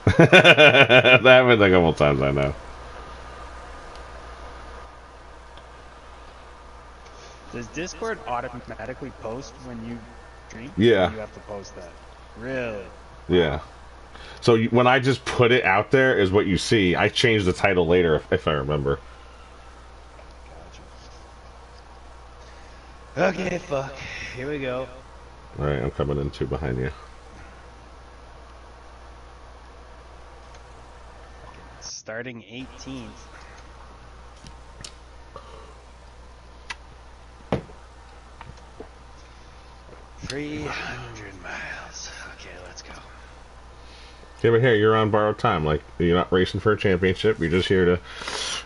That happened a couple times, I know. Does Discord automatically post when you drink, or do Yeah, you have to post that? Really? yeah. So when I just put it out there is what you see. I change the title later if I remember. Gotcha. Okay, fuck. Here we go. All right, I'm coming in two behind you. Fucking starting 18th. 300 miles. Okay, let's go. Yeah, but here you're on borrowed time. Like you're not racing for a championship. You're just here to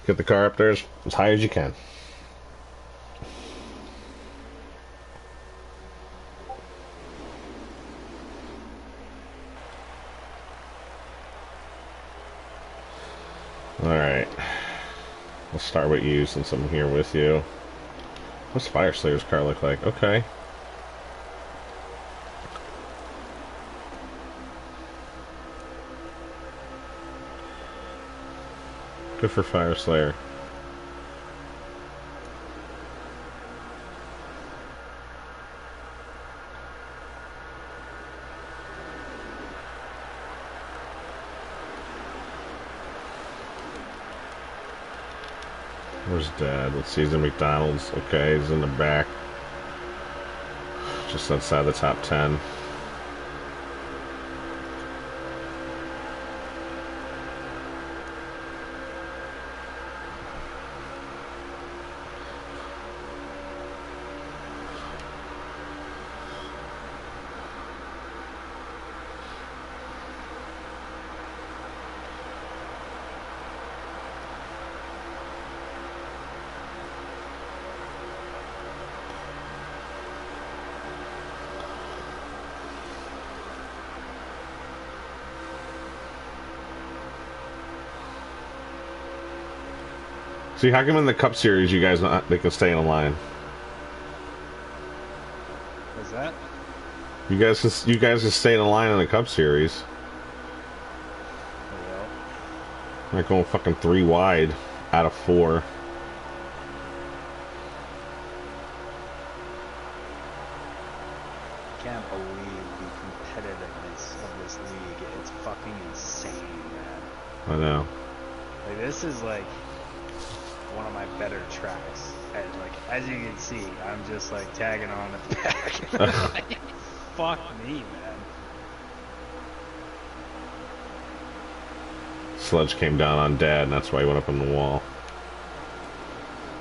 get the car up there as high as you can. All right. Let's start with you since I'm here with you. What's Fire Slayer's car look like? Okay. Good for Fire Slayer. Where's Dad? Let's see, he's in McDonald's. Okay, he's in the back. Just outside the top 10. See, how come in the Cup Series you guys not they can stay in a line? What's that? You guys can stay in a line in the Cup Series. Oh well. Not going fucking 3 wide out of 4. Can't believe the competitiveness of this league. It's fucking insane, man. I know. Like this is like one of my better tracks. And like as you can see, I'm just like tagging on at the back. Like, fuck me, man. Sludge came down on Dad, and that's why he went up on the wall.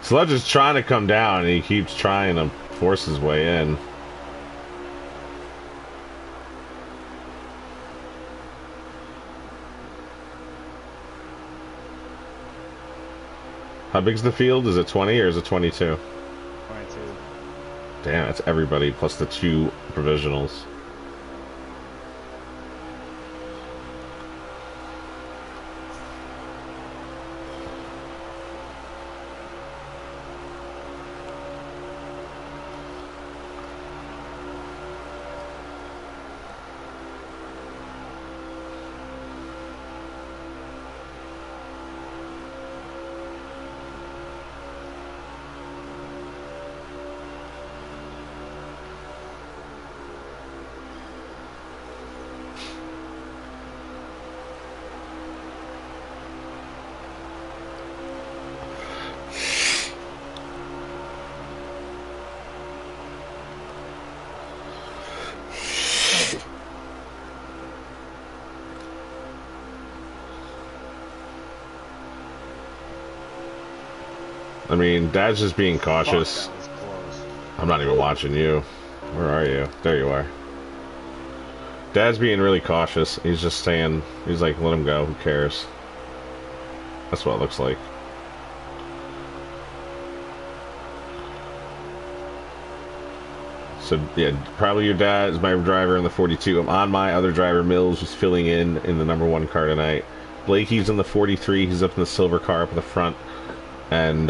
Sludge is trying to come down, and he keeps trying to force his way in. How big's the field? Is it 20 or is it 22? 22. Damn, that's everybody plus the 2 provisionals. I mean, Dad's just being cautious. Fuck, that was close. I'm not even watching you. Where are you? There you are. Dad's being really cautious. He's just saying, he's like, let him go. Who cares? That's what it looks like. So, yeah, probably your dad is my driver in the 42. I'm on my other driver, Mills, who's filling in the number 1 car tonight. Blakey's in the 43. He's up in the silver car up in the front. And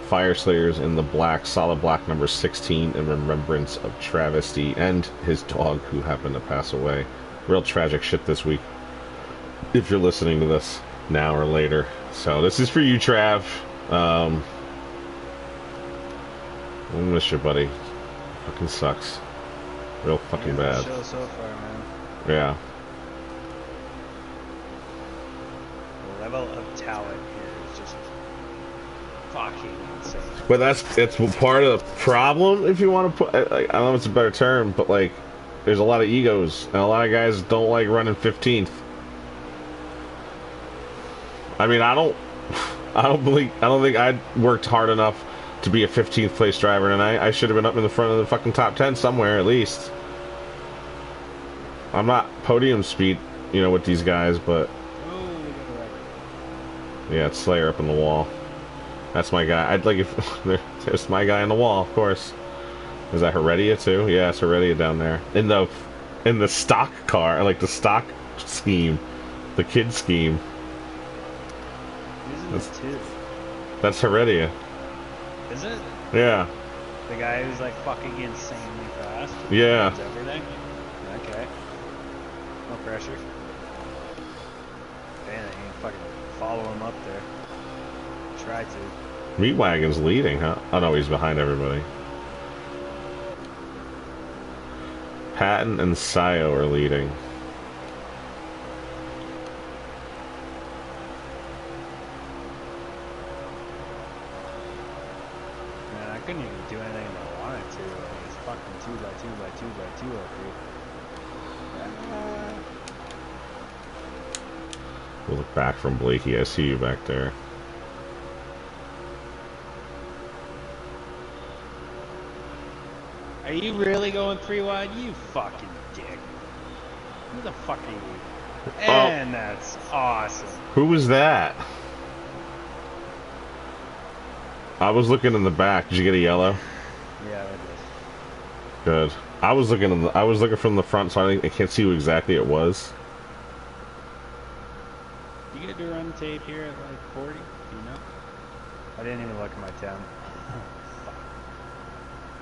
Fire Slayer's in the black, solid black number 16 in remembrance of Travesty and his dog who happened to pass away. Real tragic shit this week. if you're listening to this now or later. So this is for you, Trav. I miss you, buddy. Fucking sucks. Real fucking bad. Show so far, man. Yeah. The level of talent here is just fucking insane. But it's part of the problem, if you want to put. I don't know if it's a better term, but like, there's a lot of egos, and a lot of guys don't like running 15th. I mean, I don't think I worked hard enough to be a 15th place driver tonight. I should have been up in the front of the fucking top 10 somewhere at least. I'm not podium speed, with these guys, but yeah, it's Slayer up in the wall. That's my guy. I'd like if there's my guy on the wall, of course. Is that Heredia too? Yeah, it's Heredia down there in the stock car, like the stock scheme, the kid scheme. That's Heredia. Is it? Yeah. The guy who's like fucking insanely fast. Yeah. Does everything. Okay. No pressure. Man, I can fucking follow him up there. Try to. Meat Wagon's leading, huh? Oh no, he's behind everybody. Patton and Sayo are leading. Man, I couldn't even do anything if I wanted to. Like, it's fucking 2 by 2 by 2 by 2 up here. We'll look back from Blakey. I see you back there. Are you really going 3 wide? You fucking dick. Who the fuck are you? And that's awesome. Who was that? I was looking in the back. Did you get a yellow? Yeah, I did. Good. I was looking from the front, so I can't see who exactly it was. You get to run tape here at like 40? Do you know? I didn't even look at my 10.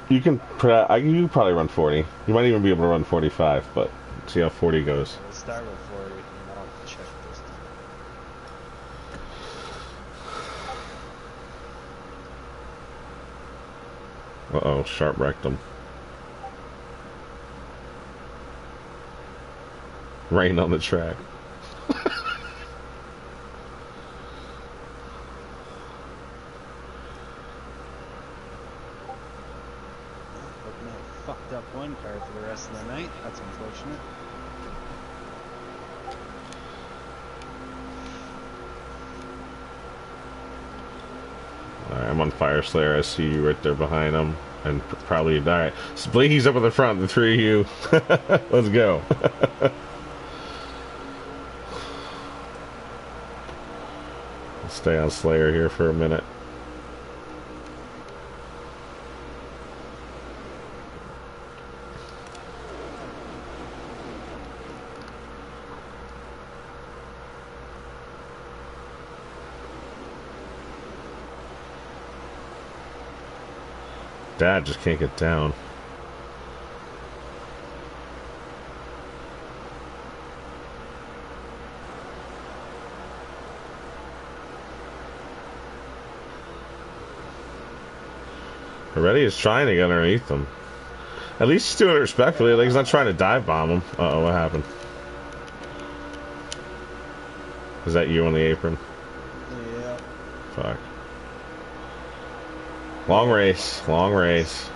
You can probably run 40. You might even be able to run 45, but see how 40 goes. Let's start with 40 and I'll check this. Uh-oh, sharp wrecked him. Rain on the track. Fucked up one car for the rest of the night. That's unfortunate. Alright, I'm on Fire Slayer. I see you right there behind him. And probably alright. So Blakey's up at the front, the three of you. Let's go. Let's stay on Slayer here for a minute. Dad just can't get down. Already is trying to get underneath them. At least he's doing it respectfully. Like he's not trying to dive bomb him. Uh-oh, what happened? Is that you on the apron? Yeah. Fuck. Long race, long race.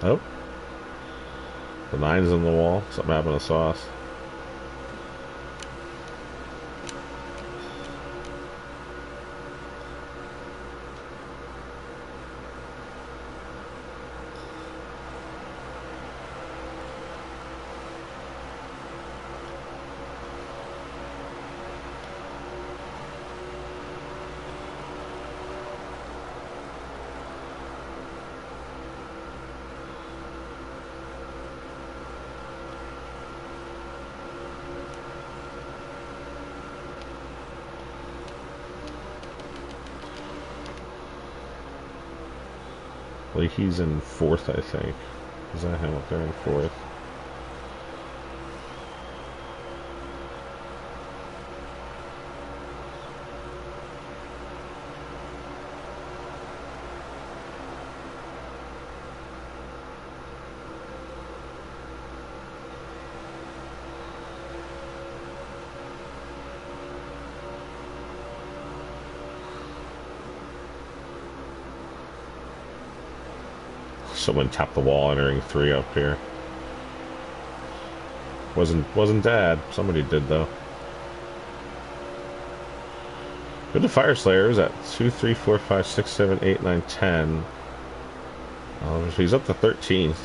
Oh. The 9's in the wall. Something happened to Sauce. Like he's in fourth, I think. Is that him up there in fourth? Someone tapped the wall entering 3 up here. Wasn't Dad. Somebody did though. Good to Fire Slayers at 2, 3, 4, 5, 6, 7, 8, 9, 10. He's up to 13th. Nice.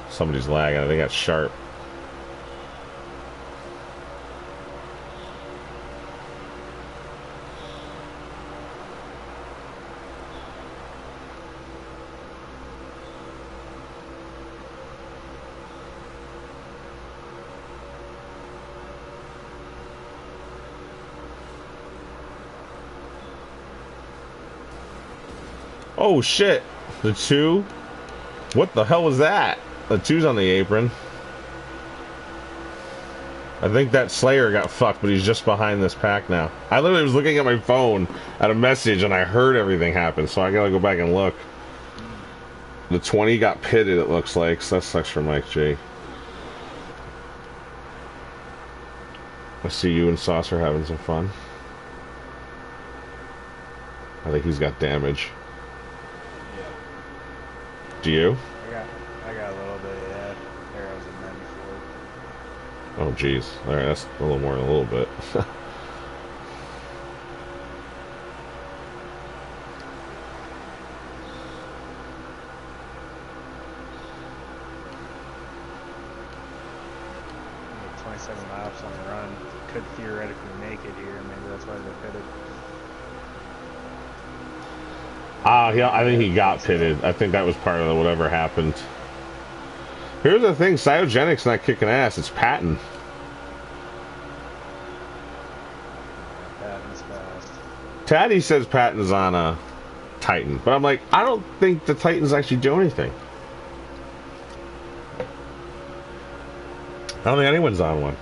Somebody's lagging. I think that's Sharp. Oh shit! The 2? What the hell was that? The 2's on the apron. I think that Slayer got fucked, but he's just behind this pack now. I literally was looking at my phone at a message and I heard everything happen, so I gotta go back and look. The 20 got pitted, it looks like, so that sucks for Mike G. I see you and Sauce are having some fun. I think he's got damage. Yeah. Do you? I got a little bit, yeah. Arrows in 94. Oh, jeez. Alright, that's a little more than a little bit. Only 27 laps on the run. Could theoretically make it here. Maybe that's why they're pitted. Yeah, I think he got pitted. I think that was part of whatever happened. Here's the thing, Cyogenic's not kicking ass, it's Patton. Patton's fast. Taddy says Patton's on a Titan, but I'm like, I don't think the Titans actually do anything. I don't think anyone's on one.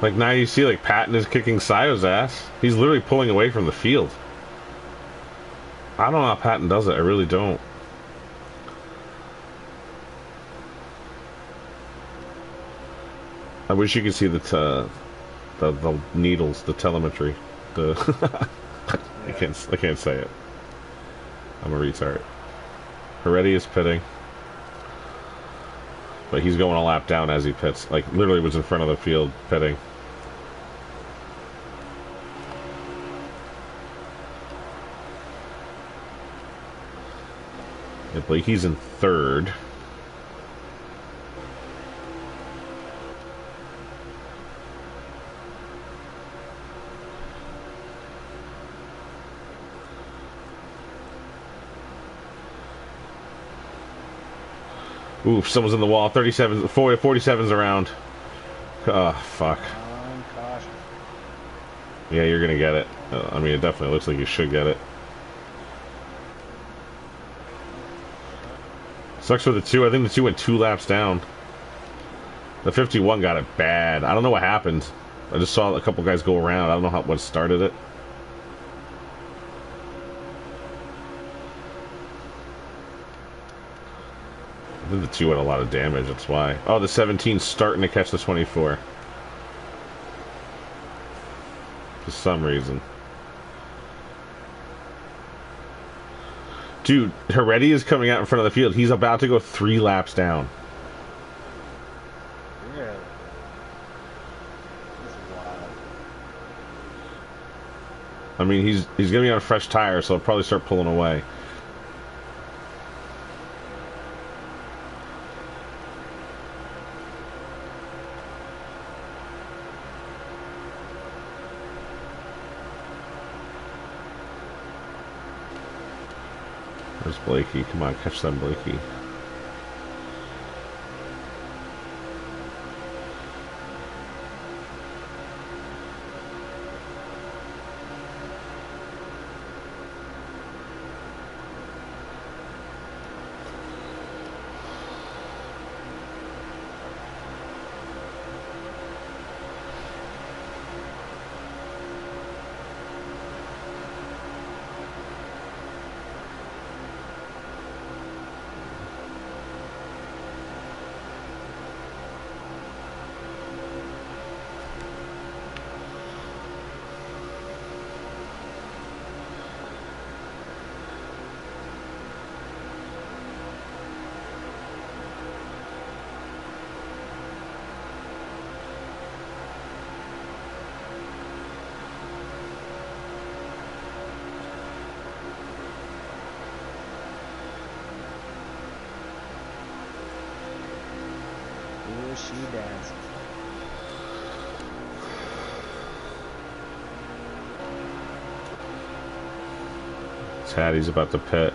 Like now you see like Patton is kicking Sayo's ass. He's literally pulling away from the field. I don't know how Patton does it, I really don't. I wish you could see the needles, the telemetry. The I can't say it. I'm a retard. Heredia is pitting. But he's going a lap down as he pits. Like, literally was in front of the field pitting. Yeah, Blakey's in third. Oof, someone's in the wall. 37, 40, 47's around. Oh, fuck. Caution. Yeah, you're gonna get it. I mean, it definitely looks like you should get it. Sucks for the 2. I think the 2 went 2 laps down. The 51 got it bad. I don't know what happened. I just saw a couple guys go around. I don't know what started it. I think the 2 had a lot of damage, that's why. Oh, the 17's starting to catch the 24. For some reason. Dude, Heredia is coming out in front of the field. He's about to go 3 laps down. Yeah. This is wild. I mean, he's going to be on a fresh tire, so he'll probably start pulling away. Where's Blakey? Come on, catch them, Blakey. She danced. Taddy's about to pit.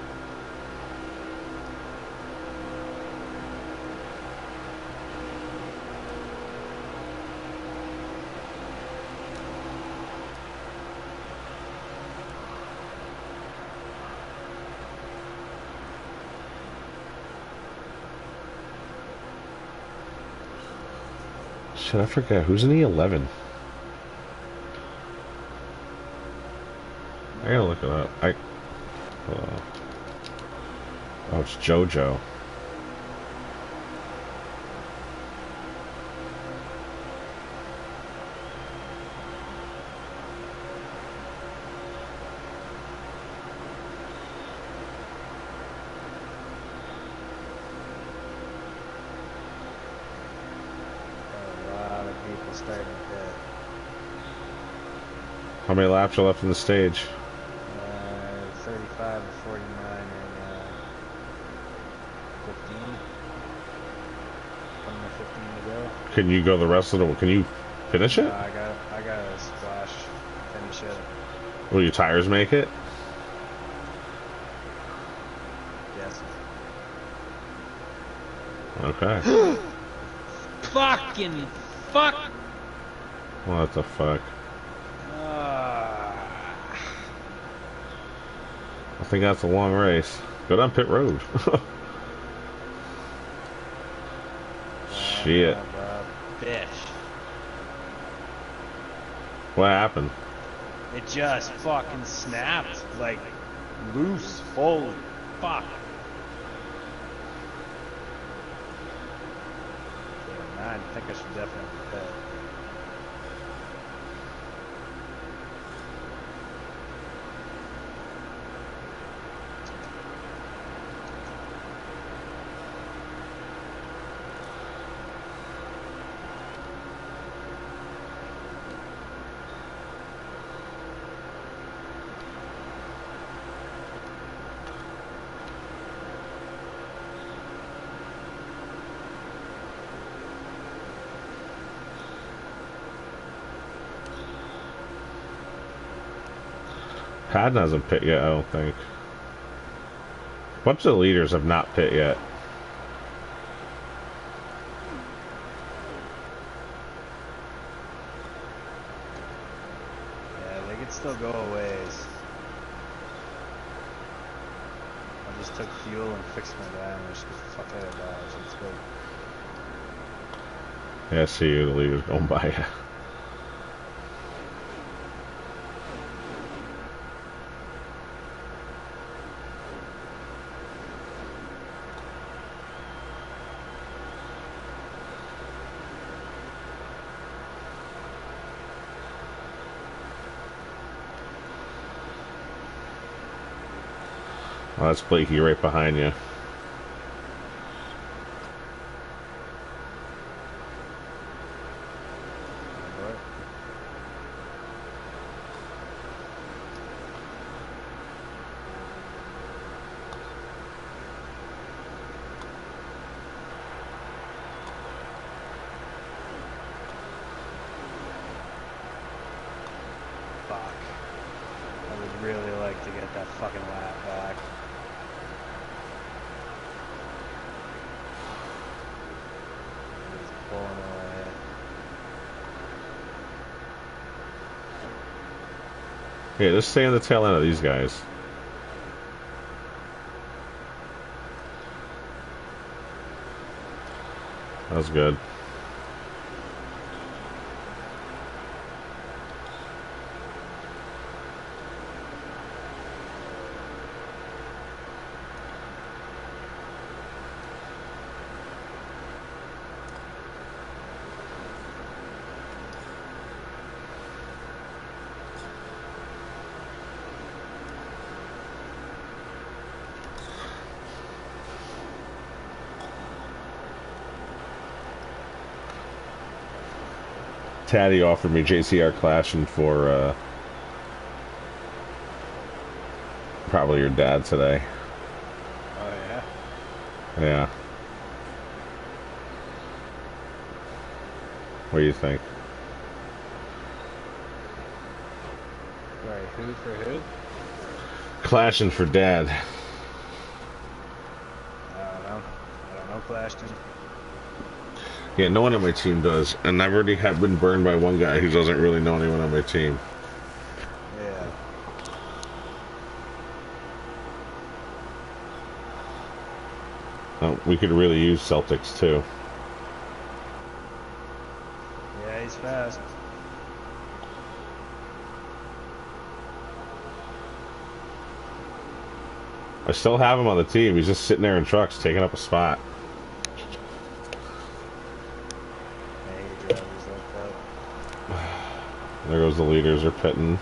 Shit, I forget. Who's in the 11? I gotta look it up. Oh, it's JoJo. Starting pit. How many laps are left in the stage? 35 or 49 and 15. 20 or 15 to go. Can you go the rest of the... Can you finish it? I got a splash. Finish it. Will your tires make it? Yes. Okay. Fucking fuck! What the fuck? I think that's a long race. Go down pit road. Shit. Bitch. What happened? It just fucking snapped. Like, loose. Holy fuck. Yeah, I think I should definitely pit. Padden hasn't pit yet, I don't think. A bunch of the leaders have not pit yet. Yeah, they could still go a ways. I just took fuel and fixed my damage. Get the fuck out of Dodge. Let's go. Yeah, I see you, the leader's going by you. Oh, that's Blakey right behind you. Fuck. I would really like to get that fucking lap back. Yeah, just stay on the tail end of these guys. That was good. Taddy offered me JCR clashing for probably your dad today. Oh yeah. Yeah. What do you think? Sorry, who for who? Clashing for dad. I don't know, Clashton. Yeah, no one on my team does, and I've already been burned by one guy who doesn't really know anyone on my team. Yeah. Oh, we could really use Celtics too. Yeah, he's fast. I still have him on the team. He's just sitting there in trucks, taking up a spot. I hate drivers like that. There goes the leaders. They're pitting.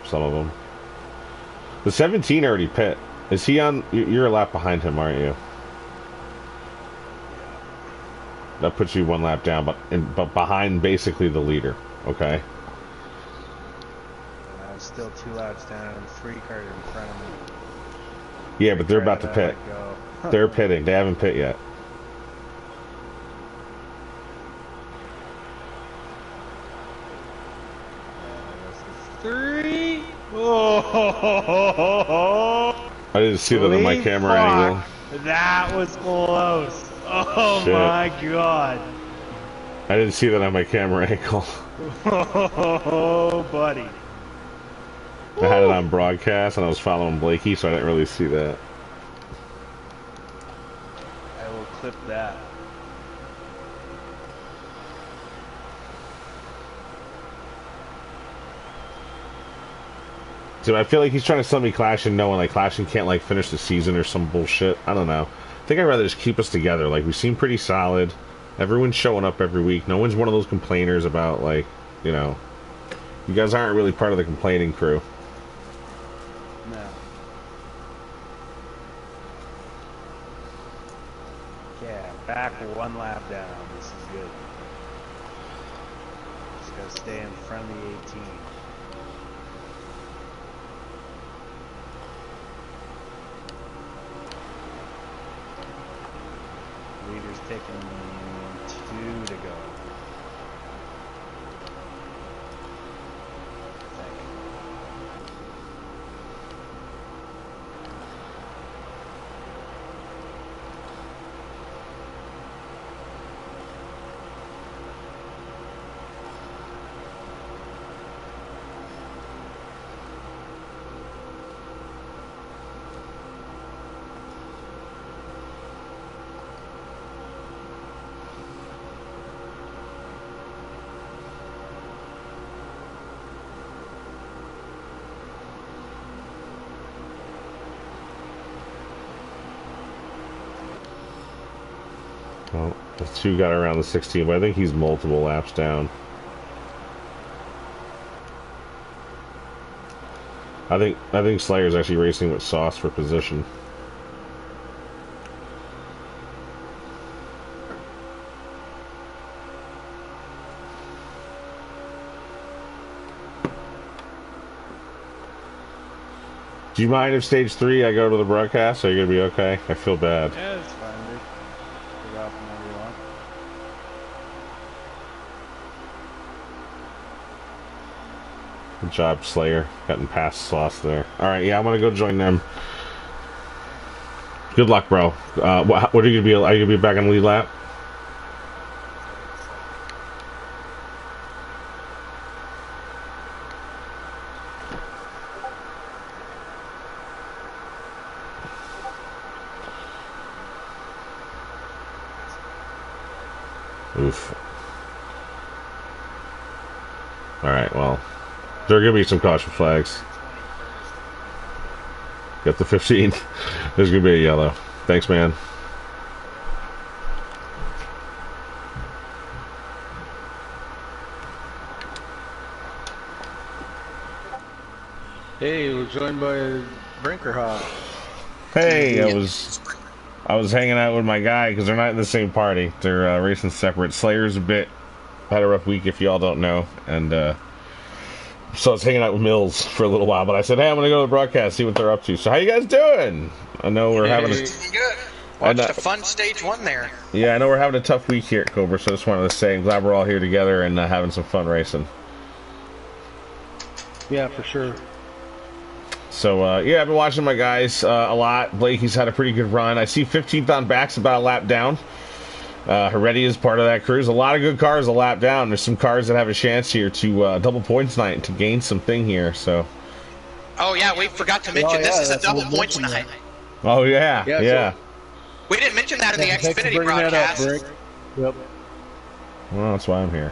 Some of them. The 17 already pit. Is he on? You're a lap behind him, aren't you? That puts you one lap down, but behind basically the leader. Okay. I'm still 2 laps down and 3 cars in front of me. Yeah, but they're about to pit. They're pitting. They haven't pit yet. Three. Oh! I didn't see that on my camera angle. That was close. Oh Shit. my god. I didn't see that on my camera angle. Oh, buddy. I had it on broadcast and I was following Blakey, so I didn't really see that. I will clip that. So I feel like he's trying to sell me Clash and knowing like Clash and can't like finish the season or some bullshit. I don't know. I think I'd rather just keep us together. Like we seem pretty solid. Everyone's showing up every week. No one's one of those complainers about like, you know, you guys aren't really part of the complaining crew. No. Yeah, back 1 lap down. This is good. Just gotta stay in front of the 18. Leader's taking 2 to go. Well, the 2 got around the 16, but I think he's multiple laps down. I think Slayer's actually racing with Sauce for position. Do you mind if stage 3 I go to the broadcast? Are you gonna be okay? I feel bad. Yeah, it's fine, dude. Take off whenever you want. Good job, Slayer. Gotten past Sauce there. Alright, yeah, I'm gonna go join them. Good luck, bro. What are you gonna be? Are you gonna be back on the lead lap? Oof. All right, well, there are going to be some caution flags. Got the 15. There's going to be a yellow. Thanks, man. Hey, we're joined by Brinkerhoff. Hey, I was hanging out with my guy because they're not in the same party. They're racing separate. Slayer's had a rough week, if y'all don't know, and so I was hanging out with Mills for a little while. But I said, hey, I'm gonna go to the broadcast, see what they're up to. So how you guys doing? I know we're having a good. Watched a fun stage one there. Yeah, I know we're having a tough week here at Cobra, so I just wanted to say I'm glad we're all here together and having some fun racing. Yeah, for sure. So, yeah, I've been watching my guys a lot. Blakey's had a pretty good run. I see 15th on back's about a lap down. Heredia is part of that cruise. A lot of good cars a lap down. There's some cars that have a chance here to double points night and to gain something here. So. Oh, yeah, we forgot to mention this is a double points night. Oh, yeah. So we didn't mention that in the Xfinity broadcast. That up, yep. Well, that's why I'm here.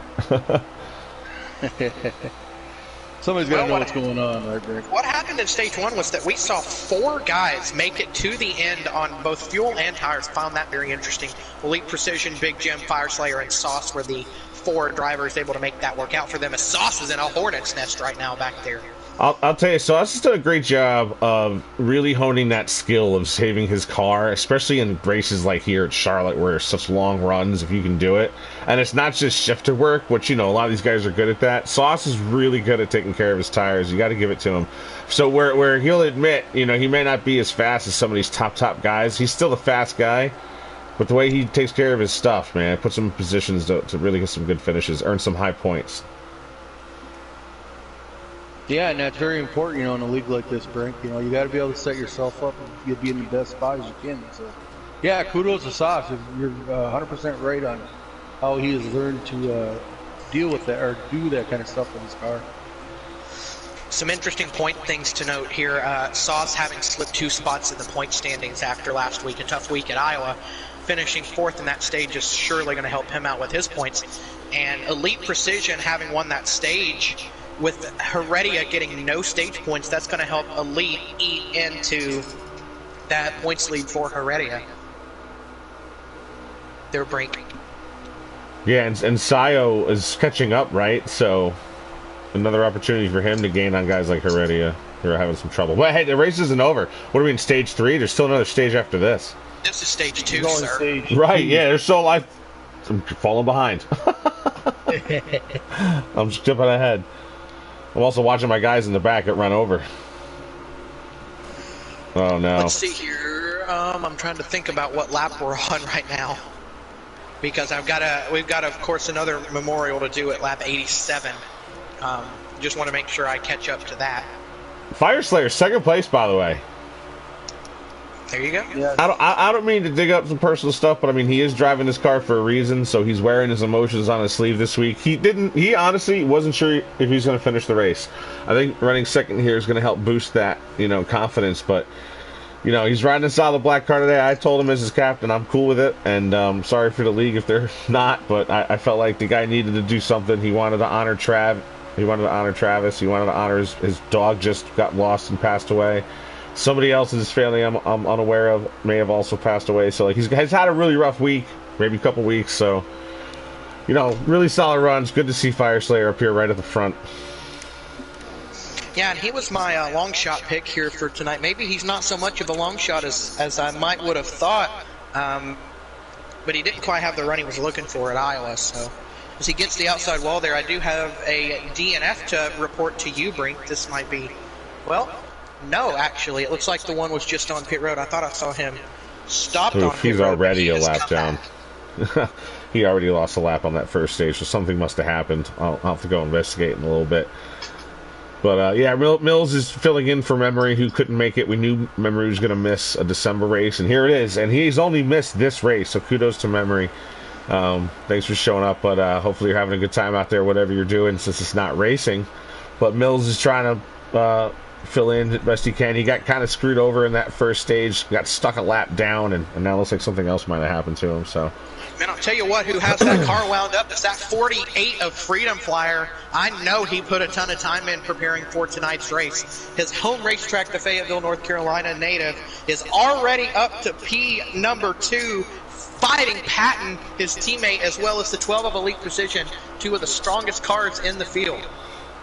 Somebody's got to know what's going on, right, Greg? What happened in stage one was that we saw 4 guys make it to the end on both fuel and tires. Found that very interesting. Elite Precision, Big Jim, Fire Slayer, and Sauce were the 4 drivers able to make that work out for them. As Sauce is in a hornet's nest right now back there. I'll tell you, Sauce has done a great job of really honing that skill of saving his car, especially in races like here at Charlotte where there's such long runs, if you can do it. And it's not just shifter work, which, you know, a lot of these guys are good at that. Sauce is really good at taking care of his tires. You got to give it to him. So where he'll admit, you know, he may not be as fast as some of these top guys, he's still a fast guy. But the way he takes care of his stuff, man, puts him in positions to really get some good finishes, earn some high points. Yeah, and that's very important, you know, in a league like this, Brink. You know, you got to be able to set yourself up and be in the best spot as you can. So, yeah, kudos to Sauce. You're 100% right on how he has learned to deal with that or do that kind of stuff with his car. Some interesting point things to note here. Sauce having slipped 2 spots in the point standings after last week, a tough week at Iowa. Finishing 4th in that stage is surely going to help him out with his points. And Elite Precision having won that stage, with Heredia getting no stage points, that's going to help Elite eat into that points lead for Heredia. Their break. Yeah, and Sayo is catching up, right? So another opportunity for him to gain on guys like Heredia who are having some trouble. But hey, the race isn't over. What are we in stage 3? There's still another stage after this. This is stage 2, sir. Right, yeah, there's still life. I'm falling behind. I'm just jumping ahead. I'm also watching my guys in the back get run over. Oh no. Let's see here. I'm trying to think about what lap we're on right now, because we've got of course another memorial to do at lap 87. Just want to make sure I catch up to that. Fire Slayer, 2nd place, by the way. There you go. Yeah. I don't mean to dig up some personal stuff, but I mean, he is driving his car for a reason, so he's wearing his emotions on his sleeve this week. He honestly wasn't sure if he's going to finish the race. I think running 2nd here is going to help boost that, you know, confidence, but, you know, he's riding a solid black car today. I told him as his captain, I'm cool with it, and sorry for the league if they're not, but I felt like the guy needed to do something. He wanted to honor He wanted to honor Travis. He wanted to honor his dog just got lost and passed away. Somebody else in his family I'm unaware of may have also passed away. So like he's had a really rough week, maybe a couple weeks. So, you know, really solid runs. Good to see Fire Slayer up here right at the front. Yeah, and he was my long shot pick here for tonight. Maybe he's not so much of a long shot as I would have thought, but he didn't quite have the run he was looking for at Iowa. So as he gets the outside wall there, I do have a DNF to report to you, Brink. This might be, well, no, actually, it looks like the one was just on pit road. I thought I saw him stopped on pit he's road. Already a lap down. He already lost a lap on that first stage, so something must have happened. I'll have to go investigate in a little bit. But, yeah, Mills is filling in for Memory, who couldn't make it. We knew Memory was going to miss a December race, and here it is. And he's only missed this race, so kudos to Memory. Thanks for showing up, but hopefully you're having a good time out there, whatever you're doing, since it's not racing. But Mills is trying to fill in best he can. He got kind of screwed over in that first stage, got stuck a lap down, and now it looks like something else might have happened to him. So, Man, I'll tell you what, who has that car wound up is that 48 of Freedom Flyer. I know he put a ton of time in preparing for tonight's race. His home racetrack, the Fayetteville, North Carolina native, is already up to P number 2, fighting Patton, his teammate, as well as the 12 of Elite Precision, 2 of the strongest cars in the field.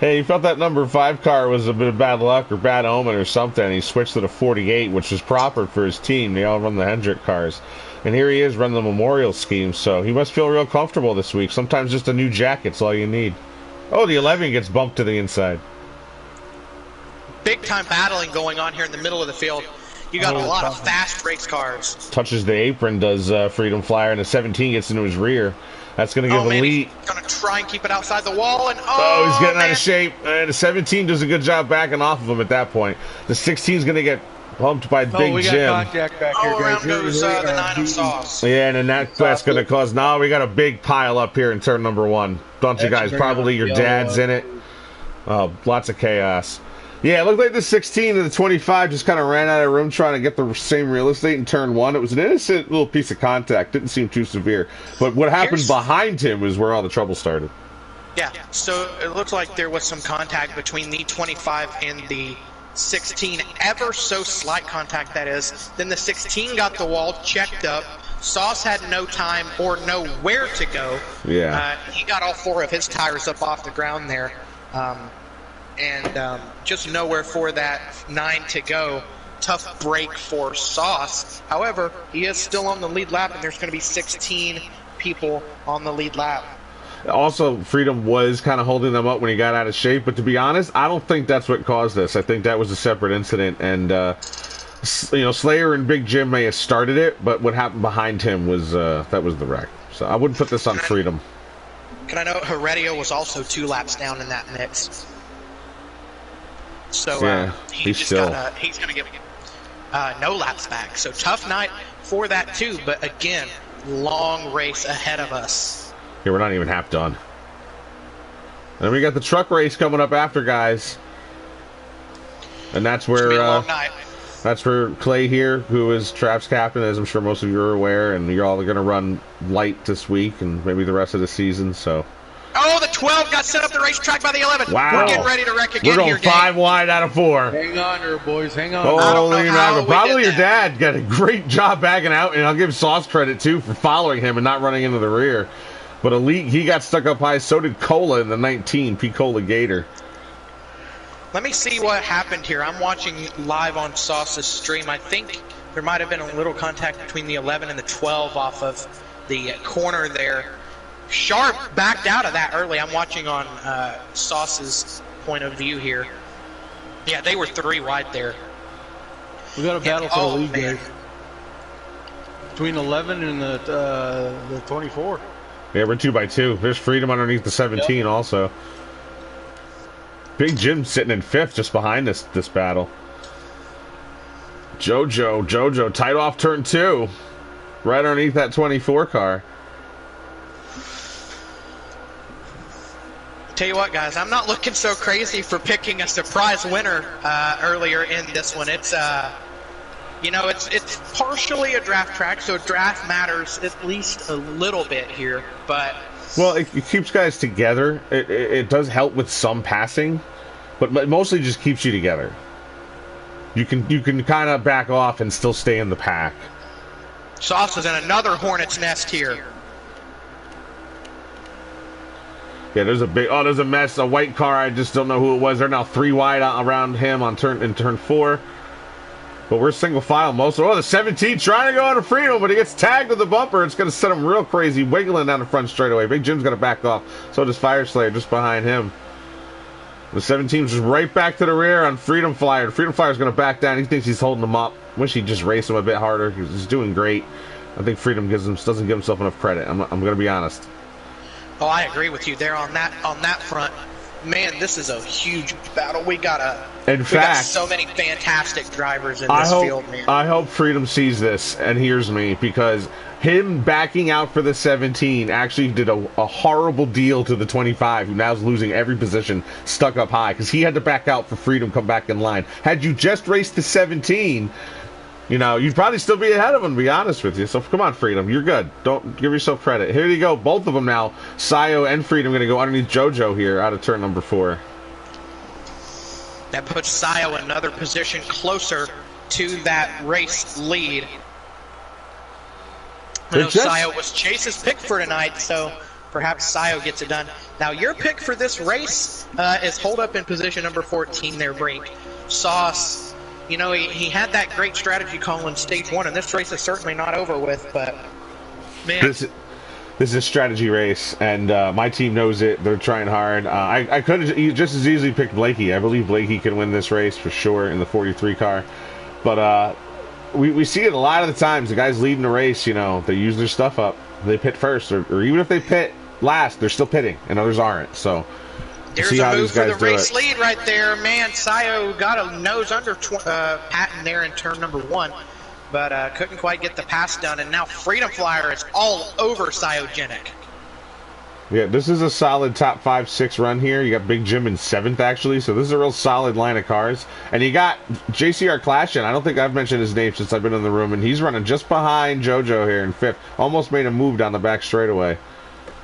hey, he felt that number 5 car was a bit of bad luck or bad omen or something. He switched to the 48, which was proper for his team. They all run the Hendrick cars. And here he is running the Memorial scheme, so he must feel real comfortable this week. Sometimes just a new jacket's all you need. Oh, the 11 gets bumped to the inside. Big time battling going on here in the middle of the field. You got a lot of fast race cars. Touches the apron, does Freedom Flyer, and the 17 gets into his rear. That's going to give Elite. He's going to try and keep it outside the wall, and he's getting out of shape. And the 17 does a good job backing off of him at that point. The 16 is going to get bumped by Big Jim. Got contact back here, around goes the 9 of Sauce. Yeah, and then that's going to cause... Now we got a big pile up here in turn number 1. Bunch of guys, probably your dad's in it. Oh, lots of chaos. Yeah, it looked like the 16 and the 25 just kind of ran out of room trying to get the same real estate in turn 1. It was an innocent little piece of contact. Didn't seem too severe. But what happened behind him was where all the trouble started. Yeah, so it looks like there was some contact between the 25 and the 16. Ever so slight contact, that is. Then the 16 got the wall checked up. Sauce had no time or nowhere to go. Yeah. He got all 4 of his tires up off the ground there. And just nowhere for that 9 to go. Tough break for Sauce. However, he is still on the lead lap, and there's going to be 16 people on the lead lap. Also, Freedom was kind of holding them up when he got out of shape, but to be honest, I don't think that's what caused this. I think that was a separate incident, and Slayer and Big Jim may have started it, but what happened behind him was that was the wreck. So I wouldn't put this on Freedom. Can I note Heredia was also 2 laps down in that mix? So yeah, he's going to get no laps back. So tough night for that too. But again, long race ahead of us. Yeah, we're not even half done. And then we got the truck race coming up after, guys. And that's where that's where Clay here, who is Trap's captain, as I'm sure most of you are aware, and you're all going to run light this week and maybe the rest of the season. So. Oh, the 12 got set up the racetrack by the 11. Wow. We're getting ready to wreck again. We're going 5 wide out of 4. Hang on there, boys. Hang on. Holy mackerel. Probably your dad got a great job backing out, and I'll give Sauce credit, too, for following him and not running into the rear. But Elite, he got stuck up high. So did Cola in the 19, P. Cola Gator. Let me see what happened here. I'm watching live on Sauce's stream. I think there might have been a little contact between the 11 and the 12 off of the corner there. Sharp backed out of that early. I'm watching on Sauce's point of view here. Yeah, they were 3 wide there. We got a battle for the lead, guys. Between 11 and the 24. Yeah, we're 2 by 2. There's Freedom underneath the 17 also. Big Jim sitting in 5th just behind this battle. Jojo tight off turn 2. Right underneath that 24 car. Tell you what, guys, I'm not looking so crazy for picking a surprise winner earlier in this one. It's it's partially a draft track, so draft matters at least a little bit here. But well, it keeps guys together. It does help with some passing, but mostly just keeps you together. You can kind of back off and still stay in the pack. Sauce is in another hornet's nest here. Yeah, there's a mess. A white car, I just don't know who it was. They're now 3 wide around him in turn 4. But we're single file most. The 17 trying to go into Freedom, but he gets tagged with the bumper. It's going to set him real crazy, wiggling down the front straightaway. Big Jim's going to back off. So does Fire Slayer just behind him. The 17's just right back to the rear on Freedom Flyer. Freedom Flyer's going to back down. He thinks he's holding him up. Wish he'd just race him a bit harder. He's doing great. I think Freedom doesn't give himself enough credit. I'm going to be honest. Oh, I agree with you there on that front. man, this is a huge battle. We got so many fantastic drivers in this field, man. I hope Freedom sees this and hears me, because him backing out for the 17 actually did a horrible deal to the 25, who now is losing every position, stuck up high, because he had to back out for Freedom, come back in line. Had you just raced the 17, you know, you'd probably still be ahead of him, to be honest with you. So come on, Freedom, you're good. Don't give yourself credit. Here you go, both of them now. Sayo and Freedom going to go underneath JoJo here out of turn number 4. That puts Sayo another position closer to that race lead. I know Sayo was Chase's pick for tonight, so perhaps Sayo gets it done. Now, your pick for this race is hold up in position number 14 there, Brink. Sauce, you know, he had that great strategy call in stage 1, and this race is certainly not over with, but, man. This is a strategy race, and my team knows it. They're trying hard. I could have just as easily picked Blakey. I believe Blakey can win this race for sure in the 43 car. But we see it a lot of the times. The guys leading the race, you know, they use their stuff up. They pit first, or even if they pit last, they're still pitting, and others aren't. So there's a move for the race lead right there. Man, Sayo got a nose under Patton there in turn number 1. But couldn't quite get the pass done, and now Freedom Flyer is all over Cyogenic. Yeah, this is a solid top 5-6 run here. You got Big Jim in 7th, actually, so this is a real solid line of cars. And you got JCR Clashin. I don't think I've mentioned his name since I've been in the room, and he's running just behind JoJo here in 5th. Almost made a move down the back straightaway.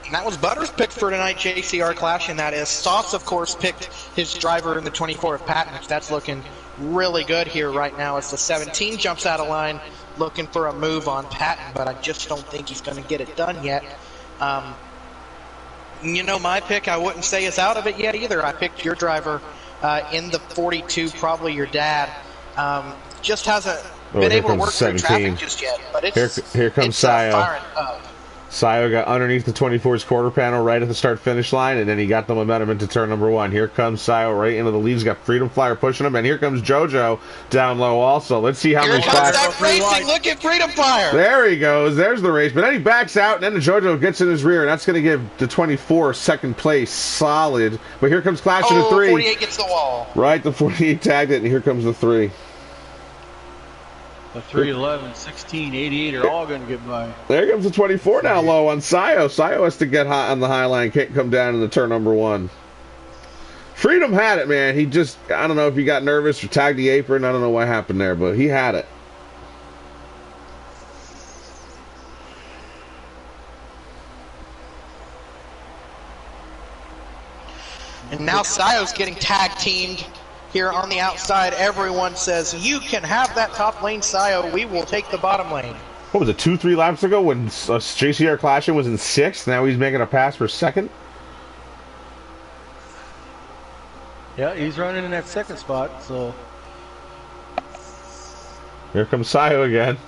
And that was Butters' pick for tonight, JCR Clashin, that is. Sauce, of course, picked his driver in the 24 of Patton. That's looking really good here right now as the 17 jumps out of line looking for a move on Patton, but I just don't think he's going to get it done yet. You know, my pick, I wouldn't say is out of it yet either. I picked your driver in the 42, probably your dad. Just hasn't been able to work through traffic just yet. But here comes Sayo. Sayo got underneath the 24's quarter panel right at the start-finish line, and then he got the momentum into turn number 1. Here comes Sayo right into the lead. He's got Freedom Flyer pushing him, and here comes JoJo down low also. Let's see how many spots. Here comes that racing. Look at Freedom Flyer. There he goes. There's the race. But then he backs out, and then the JoJo gets in his rear, and that's going to give the 24 second place solid. But here comes Clash of the 3. 48 gets the wall. Right, the 48 tagged it, and here comes the 3. The 311, 16, 88 are all going to get by. There comes the 24 now low on Sayo. Sayo has to get hot on the high line. Can't come down in the turn number 1. Freedom had it, man. He just, I don't know if he got nervous or tagged the apron. I don't know what happened there, but he had it. And now Sayo's getting tag teamed. Here on the outside, everyone says, you can have that top lane, Sayo. We will take the bottom lane. What was it, 2-3 laps ago when JCR Clashin was in 6th? Now he's making a pass for 2nd? Yeah, he's running in that 2nd spot, so. Here comes Sayo again.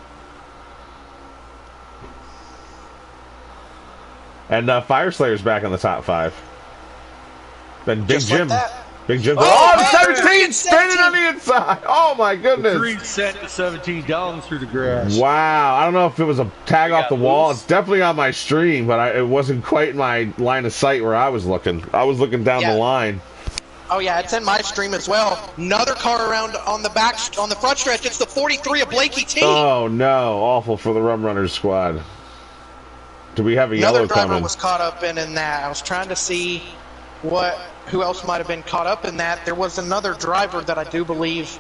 And Fire Slayer's back in the top 5. Then Big Just Jim. Like Big Jim. Oh, the 17 spinning on the inside. Oh my goodness. 3 set to 17 down through the grass. Wow. I don't know if it was a tag off the wall. It's definitely on my stream, but it wasn't quite in my line of sight where I was looking. I was looking down the line. Oh yeah, it's in my stream as well. Another car around on the front stretch. It's the 43 of Blakey T. Oh no, awful for the Rum Runners squad. Do we have a yellow coming? Another driver was caught up in that. I was trying to see who else might have been caught up in that. There was another driver that I do believe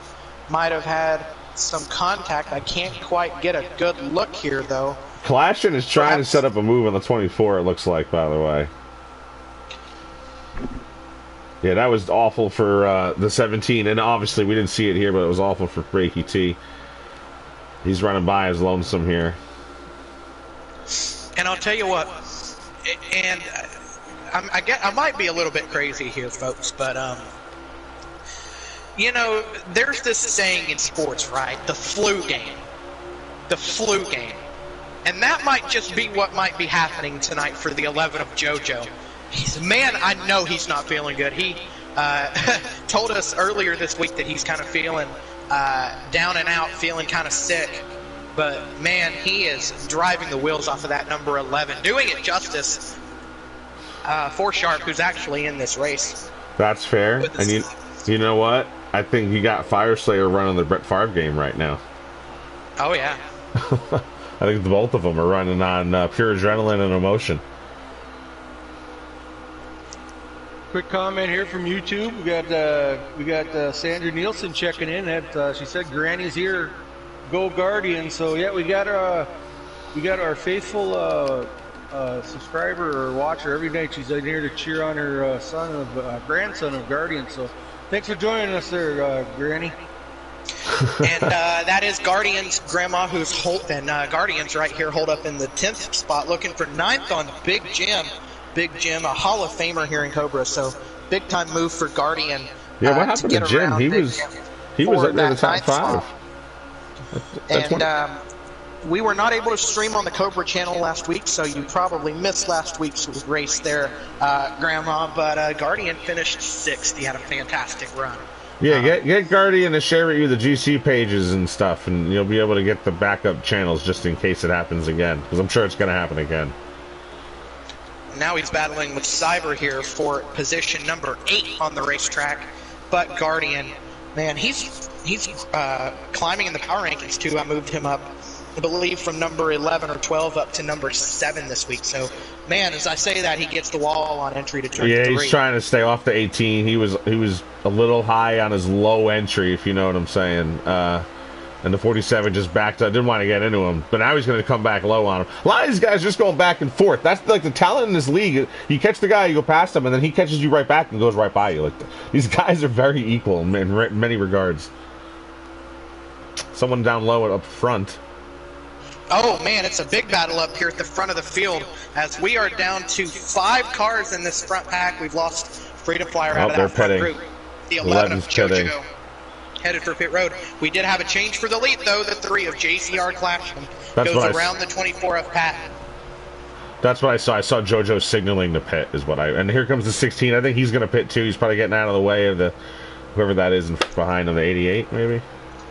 might have had some contact. I can't quite get a good look here though. Clashin is trying to set up a move on the 24, it looks like, by the way. Yeah, that was awful for the 17, and obviously we didn't see it here, but it was awful for Breaky T. He's running by as lonesome here. And I'll tell you what, and I might be a little bit crazy here, folks, but you know, there's this saying in sports, right? The flu game. The flu game. And that might just be what might be happening tonight for the 11 of JoJo. Man, I know he's not feeling good. He told us earlier this week that he's kind of feeling down and out, feeling kind of sick. But, man, he is driving the wheels off of that number 11, doing it justice for Sharp, who's actually in this race. That's fair. And you know what? I think you got Fire Slayer running the Brett Favre game right now. Oh yeah. I think the both of them are running on pure adrenaline and emotion. Quick comment here from YouTube. We got Sandra Nielsen checking in. She said Granny's here. Go Guardians. So yeah, we got our faithful subscriber or watcher every night. She's in here to cheer on her grandson of Guardians. So thanks for joining us there, Granny. And that is Guardians Grandma, who's Guardians right here hold up in the 10th spot, looking for 9th on Big Jim. Big Jim, a Hall of Famer here in Cobra, so big time move for Guardian. Yeah, what happened to Jim? He was up there in the top 5. And we were not able to stream on the Cobra channel last week, so you probably missed last week's race there, Grandma. But Guardian finished 6th. He had a fantastic run. Yeah, get Guardian to share with you the GC pages and stuff, and you'll be able to get the backup channels just in case it happens again, because I'm sure it's going to happen again. Now he's battling with Cyber here for position number 8 on the racetrack. But Guardian, man, he's climbing in the power rankings too. I moved him up, I believe, from number 11 or 12 up to number 7 this week. So, man, as I say that, he gets the wall on entry to turn 3. Yeah, he's trying to stay off the 18. He was a little high on his low entry, if you know what I'm saying. And the 47 just backed up. Didn't want to get into him, but now he's going to come back low on him. A lot of these guys just going back and forth. That's like the talent in this league. You catch the guy, you go past him, and then he catches you right back and goes right by you. Like these guys are very equal in many regards. Someone down low up front. Oh man, it's a big battle up here at the front of the field as we are down to 5 cars in this front pack. We've lost Freedom Flyer out of that front group. The 11 of JoJo headed for pit road. We did have a change for the lead though. The 3 of JCR Clashman goes around the 24 of Pat. That's what I saw. I saw JoJo signaling the pit is what and here comes the 16. I think he's going to pit too. He's probably getting out of the way of the whoever that is behind on the 88 maybe.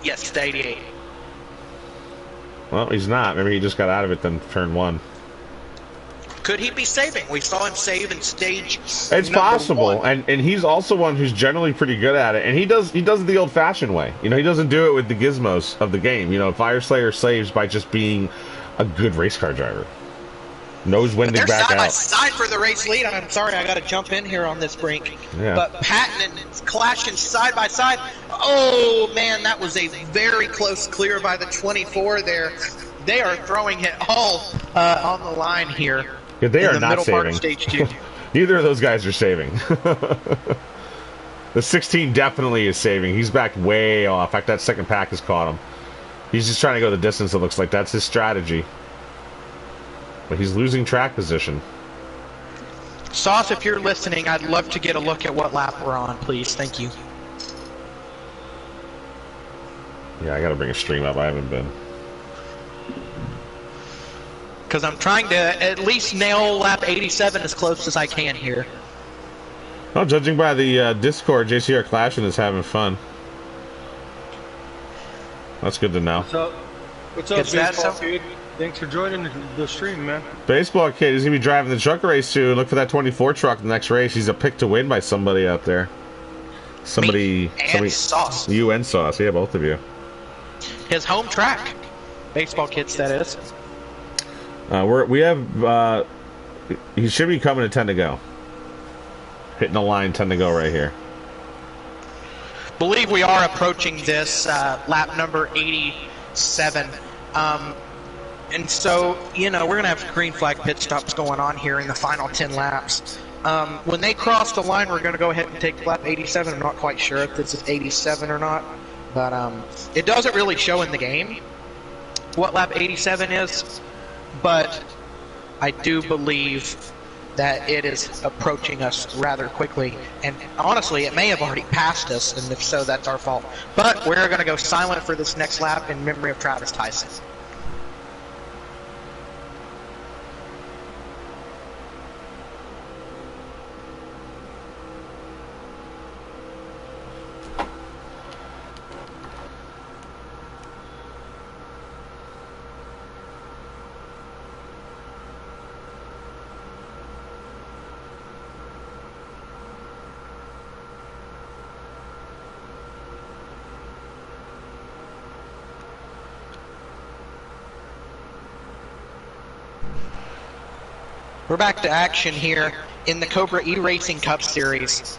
Yes, the 88. Well, he's not. Maybe he just got out of it then turn 1. Could he be saving? We saw him save in stage. It's possible, and he's also one who's generally pretty good at it, and he does it the old-fashioned way. You know, he doesn't do it with the gizmos of the game. You know, Fire Slayer saves by just being a good race car driver. Knows when to back out. They're side by side for the race lead. I'm sorry, I got to jump in here on this brink. Yeah. But Patton and clashing side by side. Oh man, that was a very close clear by the 24 there. They are throwing it all on the line here. Yeah, they are not saving. Stage 2. Neither of those guys are saving. The 16 definitely is saving. He's back way off. In fact, that second pack has caught him. He's just trying to go the distance, it looks like. That's his strategy. But he's losing track position. Sauce, if you're listening, I'd love to get a look at what lap we're on, please. Thank you. Yeah, I got to bring a stream up. I haven't been. Because I'm trying to at least nail lap 87 as close as I can here. Well, judging by the Discord, JCR Clashing is having fun. That's good to know. What's up, baseball kid? Thanks for joining the stream, man. Baseball kid is going to be driving the truck race soon. Look for that 24 truck the next race. He's a pick to win by somebody out there. Somebody, Sauce. You and Sauce, yeah, both of you. His home track. Baseball kids, that is. We have he should be coming to 10 to go. Hitting the line, 10 to go right here. Believe we are approaching this lap number 87. And so, you know, we're going to have green flag pit stops going on here in the final 10 laps. When they cross the line, we're going to go ahead and take lap 87. I'm not quite sure if this is 87 or not, but it doesn't really show in the game what lap 87 is. But I do believe that it is approaching us rather quickly. And honestly, it may have already passed us, and if so, that's our fault. But we're going to go silent for this next lap in memory of Travis Tyson. We're back to action here in the Cobra E-Racing Cup Series.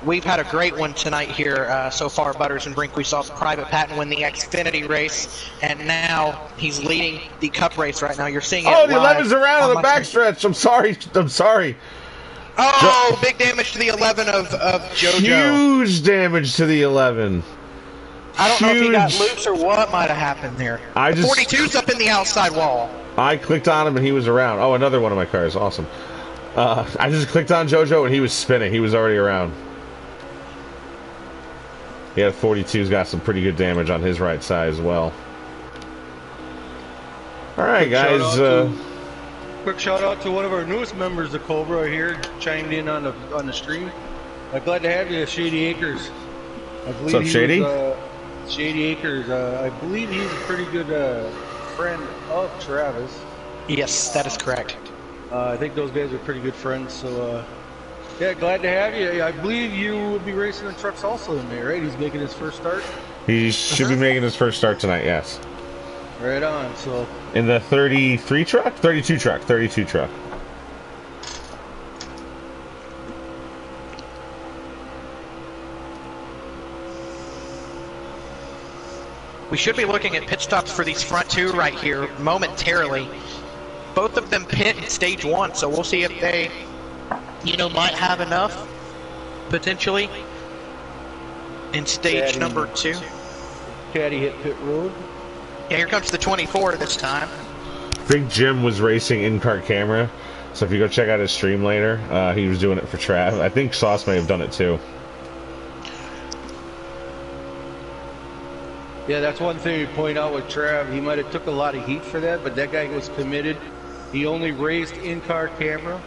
We've had a great one tonight here so far, Butters and Brink. We saw Private Patton win the Xfinity race, and now he's leading the Cup race right now. You're seeing it Oh, the live 11's around on the backstretch. I'm sorry. Oh, big damage to the 11 of JoJo. Huge damage to the 11. I don't know if he got loose or what might have happened there. The 42's up in the outside wall. I clicked on him and he was around. Oh, another one of my cars. Awesome. I just clicked on JoJo and he was spinning. He was already around. Yeah, 42's got some pretty good damage on his right side as well. All right, guys. Quick shout out to one of our newest members of Cobra here, chimed in on the stream. Glad to have you, Shady Acres. What's up, Shady? Shady Acres. I believe he's a pretty good friend of Travis. Yes, that is correct. I think those guys are pretty good friends. So, yeah, glad to have you. I believe you would be racing in trucks also in there, right? He's making his first start. He should be making his first start tonight. Yes. Right on. So in the 32 truck. We should be looking at pit stops for these front two right here momentarily. Both of them pit in stage one, so we'll see if they, might have enough potentially in stage number two. Caddy hit pit road. Yeah, here comes the 24 this time. Big Jim was racing in-car camera, so if you go check out his stream later, he was doing it for Trav. I think Sauce may have done it too. Yeah, that's one thing we point out with Trav. He might have took a lot of heat for that, but that guy was committed. He only raced in-car camera.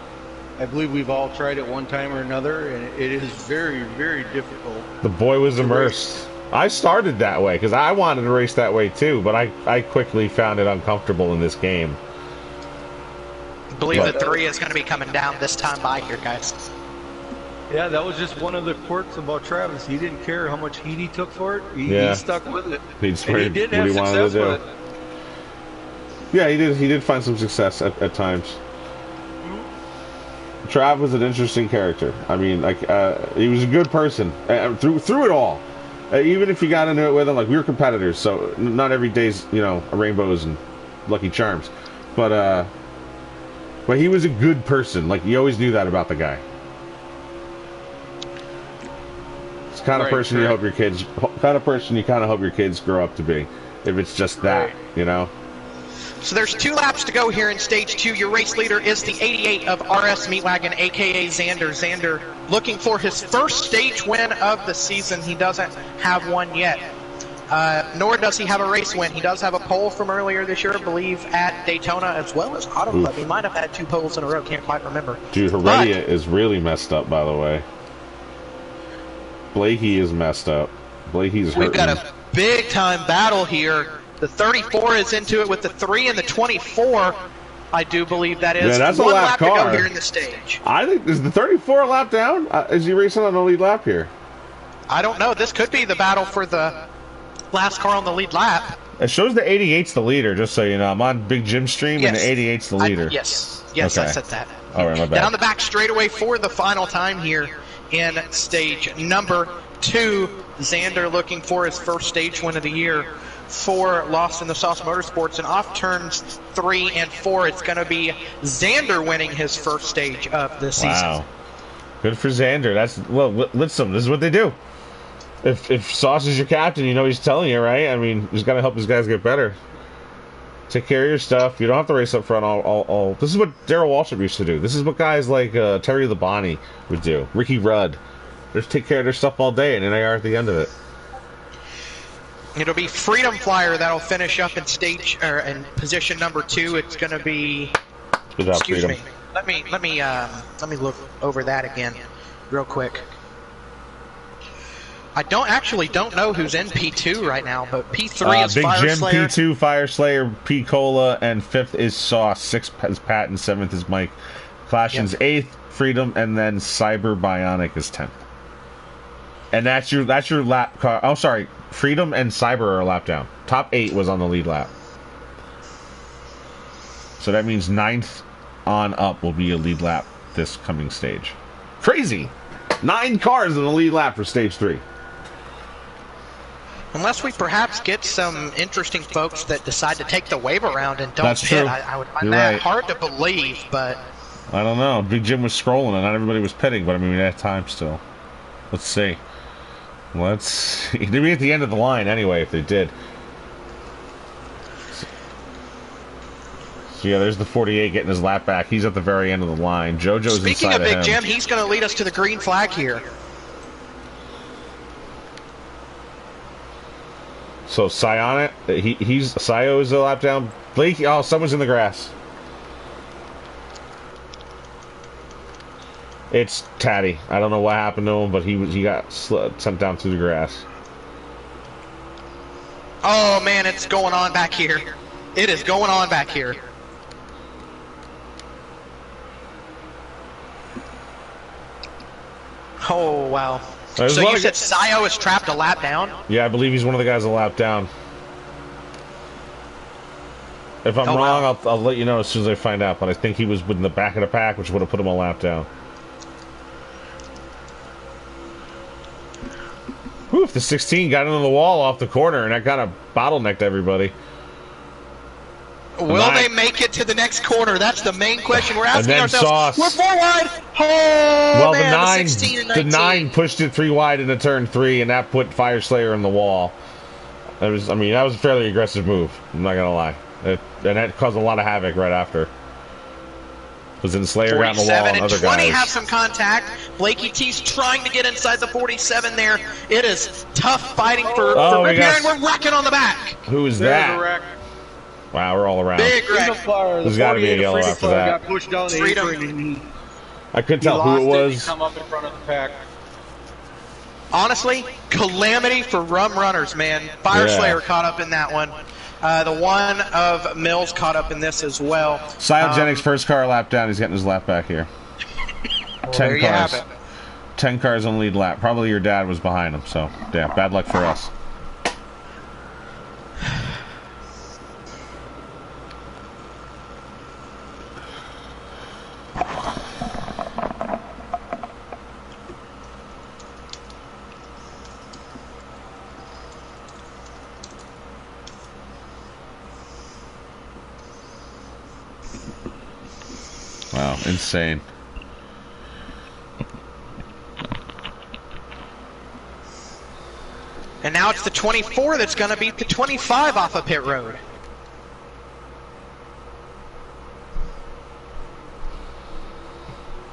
I believe we've all tried it one time or another, and it is very, very difficult. The boy was immersed. I started that way because I wanted to race that way too, but I quickly found it uncomfortable in this game. I believe the 3 is going to be coming down this time by here, guys. Yeah, that was just one of the quirks about Travis. He didn't care how much heat he took for it. He stuck with it. He did have success with it. Yeah, he did find some success at times. Trav was an interesting character. I mean, he was a good person through it all. Even if you got into it with him, we were competitors, so not every day's rainbows and Lucky Charms, but he was a good person. You always knew that about the guy. It's the kind of person you hope your kids, hope your kids grow up to be. If it's just that, So there's 2 laps to go here in stage 2. Your race leader is the 88 of RS Meatwagon, aka Xander. Xander looking for his first stage win of the season. He doesn't have one yet. Nor does he have a race win. He does have a pole from earlier this year, I believe, at Daytona as well as Auto Club. He might have had 2 poles in a row. Can't quite remember. Dude, Heredia is really messed up, by the way. Blakey is messed up. Blakey's hurting. We've got a big-time battle here. The 34 is into it with the 3 and the 24. I do believe that is. Yeah, that's one a lap to car go here in the stage. I think, is the 34 a lap down? Is he racing on the lead lap here? I don't know. This could be the battle for the last car on the lead lap. It shows the 88's the leader, just so you know. I'm on Big Jim's stream, and the 88's the leader. Yes, okay. I said that. All right, my bad. Down the back straightaway for the final time here in stage number 2. Xander looking for his first stage win of the year for Lost in the Sauce Motorsports, and off turns 3 and 4, it's going to be Xander winning his first stage of the season. Wow, good for Xander. Listen, this is what they do. If Sauce is your captain, he's telling you, right? I mean, he's got to help these guys get better. Take care of your stuff. You don't have to race up front all. This is what Darrell Waltrip used to do. This is what guys like Terry Labonte would do. Ricky Rudd. They just take care of their stuff all day, and then they are at the end of it. It'll be Freedom Flyer that'll finish up in in position number 2. It's going to be. Good job, excuse Freedom. me. Let me look over that again, real quick. I don't know who's in P2 right now, but P3 is Big Fire Jim, Slayer. P2, Fire Slayer, P Cola, and 5th is Sauce. 6th is Pat, and 7th is Mike. Clashing's 8th, Freedom, and then Cyber Bionic is 10th. And that's your lap car. Oh, sorry. Freedom and Cyber are a lap down. Top 8 was on the lead lap. So that means 9th on up will be a lead lap this coming stage. Crazy! 9 cars in the lead lap for stage 3. Unless we perhaps get some interesting folks that decide to take the wave around and don't That's pit. true. I would find You're that right. hard to believe, but I don't know. Big Jim was scrolling and not everybody was pitting, but I mean, we had time still. Let's see. They'd be at the end of the line anyway if they did. So yeah, there's the 48 getting his lap back. He's at the very end of the line. JoJo's speaking inside of Big him. Jim, he's going to lead us to the green flag here. So Sion, Sayo is a lap down. Blake, oh, someone's in the grass. It's Taddy. I don't know what happened to him, but he got sent down through the grass. Oh man, it's going on back here. It is going on back here. Oh wow. So you said Sayo is trapped a lap down? Yeah, I believe he's one of the guys a lap down. If I'm wrong, wow. I'll let you know as soon as I find out. But I think he was in the back of the pack, which would have put him a lap down. Whew, the 16 got into the wall off the corner, and that kind of bottlenecked everybody. Will they make it to the next corner? That's the main question we're asking ourselves. Sauce. We're 4 wide. Oh, well, man, the 16 and 19. 9 pushed it 3 wide into turn 3, and that put Fire Slayer in the wall. That was a fairly aggressive move. I'm not gonna lie, and that caused a lot of havoc right after. Because then Slayer got in the wall, and other 20 guys have some contact. Blakey T's trying to get inside the 47 there. It is tough fighting for Rip here, and we're wrecking on the back. Who is that? Wow, we're all around. Big wreck. There's got to be a yellow after that. Got pushed down the apron and I couldn't tell who it was. He come up in front of the pack. Honestly, calamity for rum runners, man. Fire Slayer caught up in that one. The one of Mills caught up in this as well. Cryogenics first car lap down. He's getting his lap back here. 10 cars. 10 cars on lead lap. Probably your dad was behind him. So yeah, bad luck for us. Wow, insane. And now it's the 24 that's going to beat the 25 off of pit road.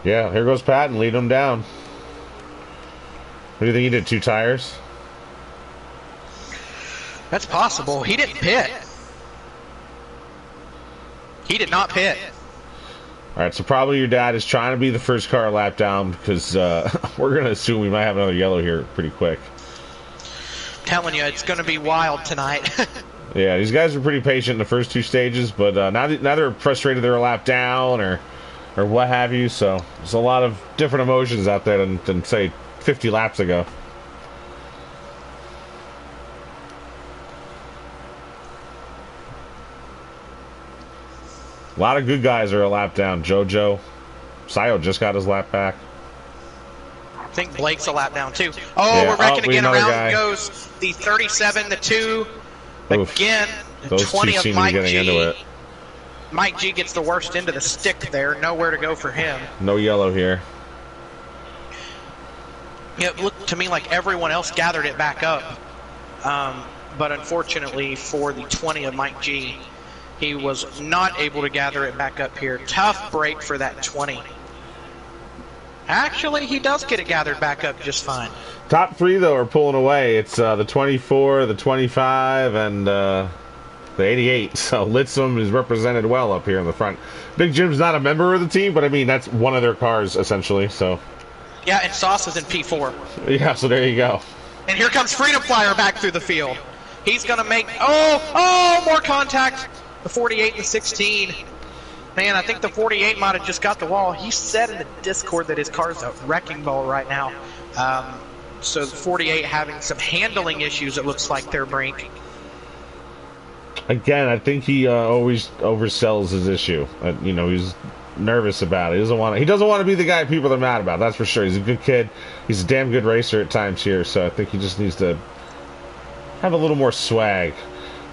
Yeah, here goes Patton, lead him down. What do you think he did, 2 tires? That's possible. He didn't pit. He did not pit. Alright, so probably your dad is trying to be the first car lap down because we're going to assume we might have another yellow here pretty quick. Telling you, it's going to be wild tonight. Yeah, these guys were pretty patient in the first 2 stages, but now they're frustrated they're a lap down or what have you, so there's a lot of different emotions out there than say, 50 laps ago. A lot of good guys are a lap down. JoJo. Sayo just got his lap back. I think Blake's a lap down too. Oh, Yeah. we're wrecking again. Another Around guy. goes the 37, the 2. Oof. Again, the Those 20 two of seem to be Mike getting G. into it. Mike G gets the worst end of the stick there. Nowhere to go for him. No yellow here. It looked to me like everyone else gathered it back up. But unfortunately for the 20 of Mike G, he was not able to gather it back up here. Tough break for that 20. Actually, he does get it gathered back up just fine. Top 3, though, are pulling away. It's the 24, the 25, and the 88. So Litzum is represented well up here in the front. Big Jim's not a member of the team, but I mean, that's one of their cars, essentially. So Yeah, and Sauce is in P4. yeah, so there you go. And here comes Freedom Flyer back through the field. He's going to make... more contact. The 48 and the 16. Man, I think the 48 might have just got the wall. He said in the Discord that his car's a wrecking ball right now. So the 48 having some handling issues, it looks like, their brink. Again, I think he always oversells his issue. You know, he's nervous about it. He doesn't want to be the guy people are mad about. That's for sure. He's a good kid. He's a damn good racer at times here. So I think he just needs to have a little more swag.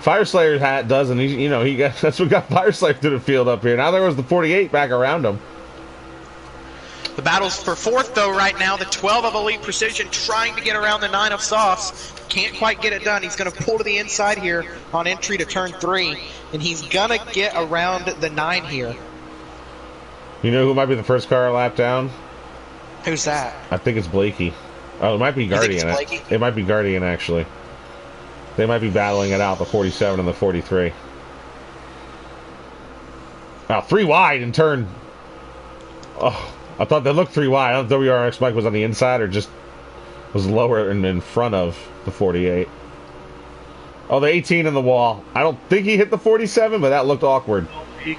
Fireslayer hat does, and that's what got Fireslayer to the field up here. Now there was the 48 back around him. The battle's for fourth, though, right now. The 12 of Elite Precision trying to get around the 9 of Sauce. Can't quite get it done. He's going to pull to the inside here on entry to turn 3, and he's going to get around the 9 here. You know who might be the first car lap down? Who's that? I think it's Blakey. Oh, it might be Guardian. It might be Guardian, actually. They might be battling it out, the 47 and the 43. Wow, 3 wide in turn. Oh, I thought they looked 3 wide. I don't know if WRX Mike was on the inside or just was lower and in front of the 48. Oh, the 18 in the wall. I don't think he hit the 47, but that looked awkward. He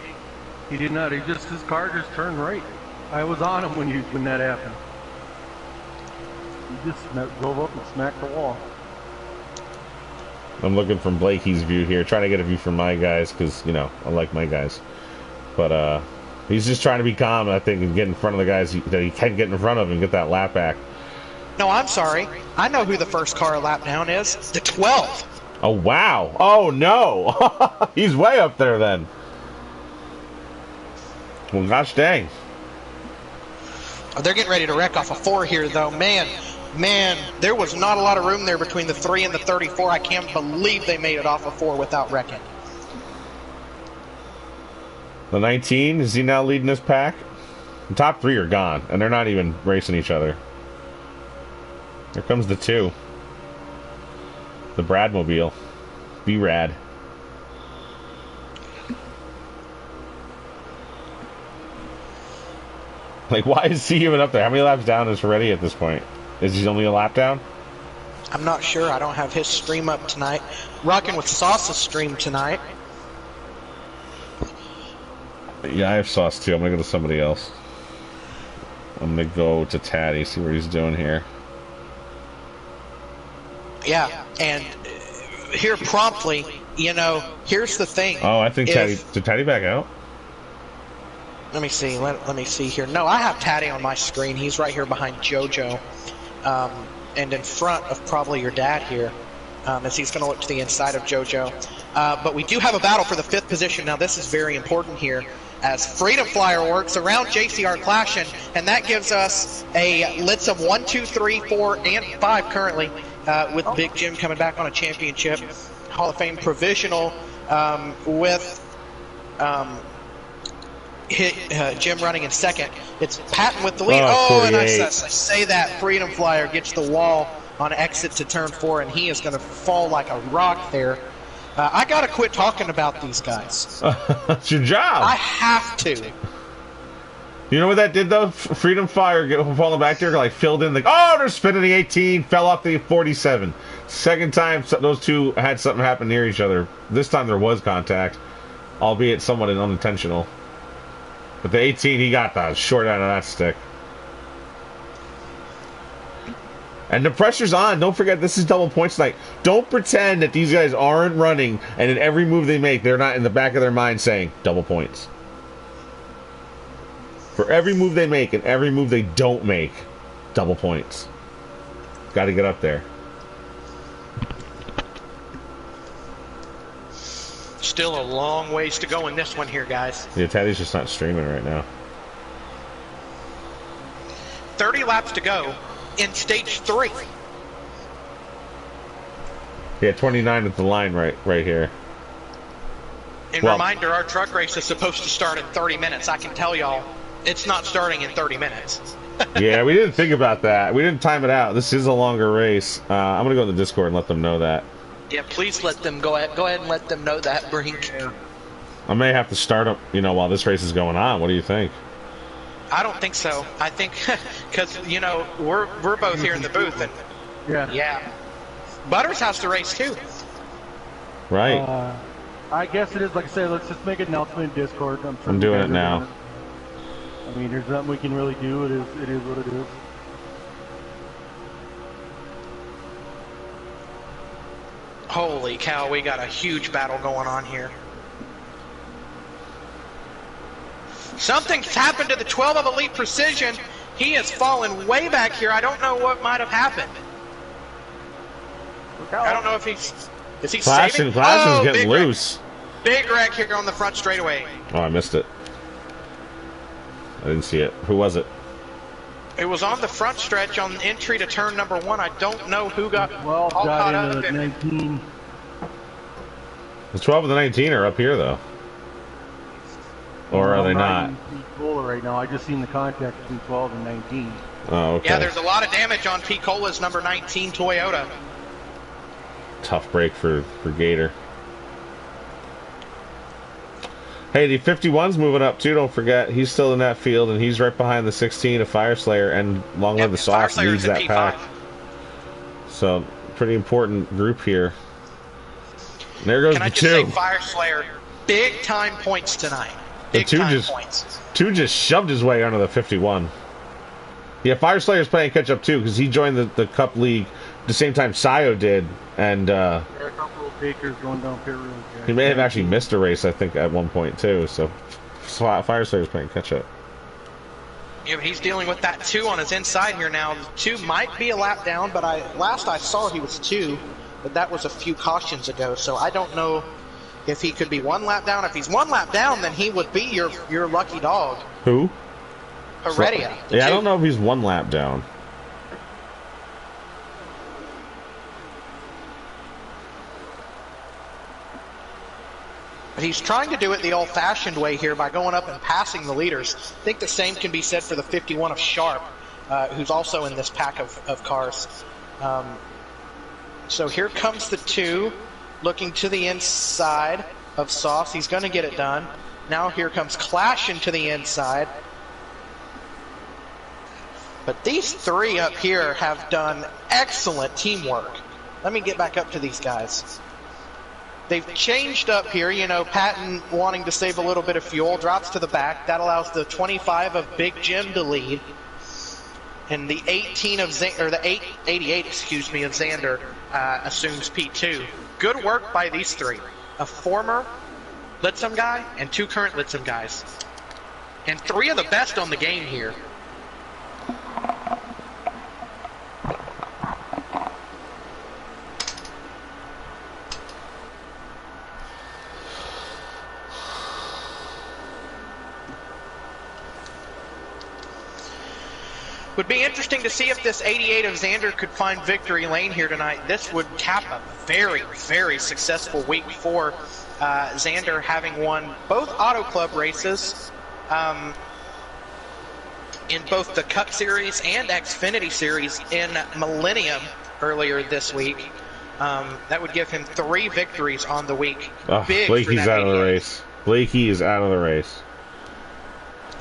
did not. His car just turned right. I was on him when that happened. He just drove up and smacked the wall. I'm looking from Blakey's view here, trying to get a view from my guys, because, you know, I like my guys. But he's just trying to be calm, I think, and get in front of the guys that he can get in front of and get that lap back. No, I'm sorry. I know who the first car lap down is. The 12. Oh, wow. Oh, no. He's way up there, then. Well, gosh dang. They're getting ready to wreck off a 4 here, though. Man, there was not a lot of room there between the 3 and the 34. I can't believe they made it off a 4 without wrecking. The 19, is he now leading this pack? The top 3 are gone, and they're not even racing each other. Here comes the 2. The Bradmobile. B-Rad. Like, why is he even up there? How many laps down is Ferretti at this point? Is he only a lap down? I'm not sure. I don't have his stream up tonight. Rocking with Sauce's stream tonight. Yeah, I have Sauce too. I'm gonna go to somebody else. I'm gonna go to Taddy, see what he's doing here. Yeah, and here promptly, you know, here's the thing. Oh, I think did Taddy back out? Let me see. Let me see here. No, I have Taddy on my screen. He's right here behind JoJo, and in front of probably your dad here, as he's going to look to the inside of JoJo. But we do have a battle for the 5th position. Now, this is very important here, as Freedom Flyer works around JCR Clashing, and that gives us a list of 1, 2, 3, 4, and 5 currently, with Big Jim coming back on a championship. Hall of Fame provisional with Jim running in second. It's Patton with the lead. Oh, and I say that Freedom Flyer gets the wall on exit to turn 4, and he is going to fall like a rock there. I got to quit talking about these guys. It's your job. I have to. You know what that did, though? Freedom Flyer falling back there, like, filled in. Oh, they're spinning the 18, fell off the 47. Second time those two had something happen near each other. This time there was contact, albeit somewhat unintentional. But the 18, he got the short end of that stick. And the pressure's on. Don't forget, this is double points night. Don't pretend that these guys aren't running, and in every move they make, they're not in the back of their mind saying, double points. For every move they make and every move they don't make, double points. Got to get up there. Still a long ways to go in this one here, guys. Yeah, Teddy's just not streaming right now. 30 laps to go in stage 3. Yeah, 29 at the line right here. And reminder, our truck race is supposed to start in 30 minutes. I can tell y'all, it's not starting in 30 minutes. Yeah, we didn't think about that. We didn't time it out. This is a longer race. I'm going to go to the Discord and let them know that. Yeah, please let them go ahead and let them know that, Brink. I may have to start up, while this race is going on. What do you think? I don't think so. I think because we're both here in the booth, and yeah, Butters has to race too. Right. I guess it is. Like I said, let's just make an announcement in Discord. I'm doing it now. I mean, there's nothing we can really do. It is what it is. Holy cow, we got a huge battle going on here. Something's happened to the 12 of Elite Precision. He has fallen way back here. I don't know what might have happened. I don't know if is he saving? Flashing's getting big loose. Wreck. Big wreck here on the front straightaway. Oh, I missed it. I didn't see it. Who was it? It was on the front stretch on entry to turn number 1. I don't know who got Well, all got caught into up. the 19. The 12 and the 19 are up here, though. Or are they not? Cola right now. I just seen the contact between 12 and 19. Oh, okay. Yeah, there's a lot of damage on P. Cola's number 19 Toyota. Tough break for Gator. Hey, the 51's moving up too, don't forget. He's still in that field, and he's right behind the 16 of Fire Slayer, and Long Live the Sauce leads that pack. So, pretty important group here. And there goes Can I the just two. say Fire Slayer, big time points tonight. Big time points. Two just shoved his way under the 51. Yeah, Fire Slayer's playing catch up too, because he joined the Cup League the same time Sayo did, and There are a couple of takers going down pit road. he may have actually missed a race, I think, at one point too. So Fire Slayer's playing catch up. Yeah, but he's dealing with that 2 on his inside here now. 2 might be a lap down, but last I saw he was 2, but that was a few cautions ago, so I don't know if he could be 1 lap down. If he's 1 lap down, then he would be your lucky dog. Who? Heredia. Yeah, I don't know if he's 1 lap down. But he's trying to do it the old-fashioned way here by going up and passing the leaders. I think the same can be said for the 51 of Sharp, who's also in this pack of cars. So here comes the 2, looking to the inside of Sauce. He's going to get it done. Now here comes Clash into the inside. But these 3 up here have done excellent teamwork. Let me get back up to these guys. They've changed up here, you know, Patton wanting to save a little bit of fuel, drops to the back. That allows the 25 of Big Jim to lead. And the 18 of the 88, excuse me, of Xander assumes P2. Good work by these 3. A former Litsum guy and 2 current Litsum guys. And 3 of the best on the game here. Would be interesting to see if this 88 of Xander could find victory lane here tonight. This would cap a very, very successful week for Xander, having won both Auto Club races in both the Cup Series and Xfinity Series in Millennium earlier this week. That would give him 3 victories on the week. Big Blakey's out 88. of the race. Blakey is out of the race.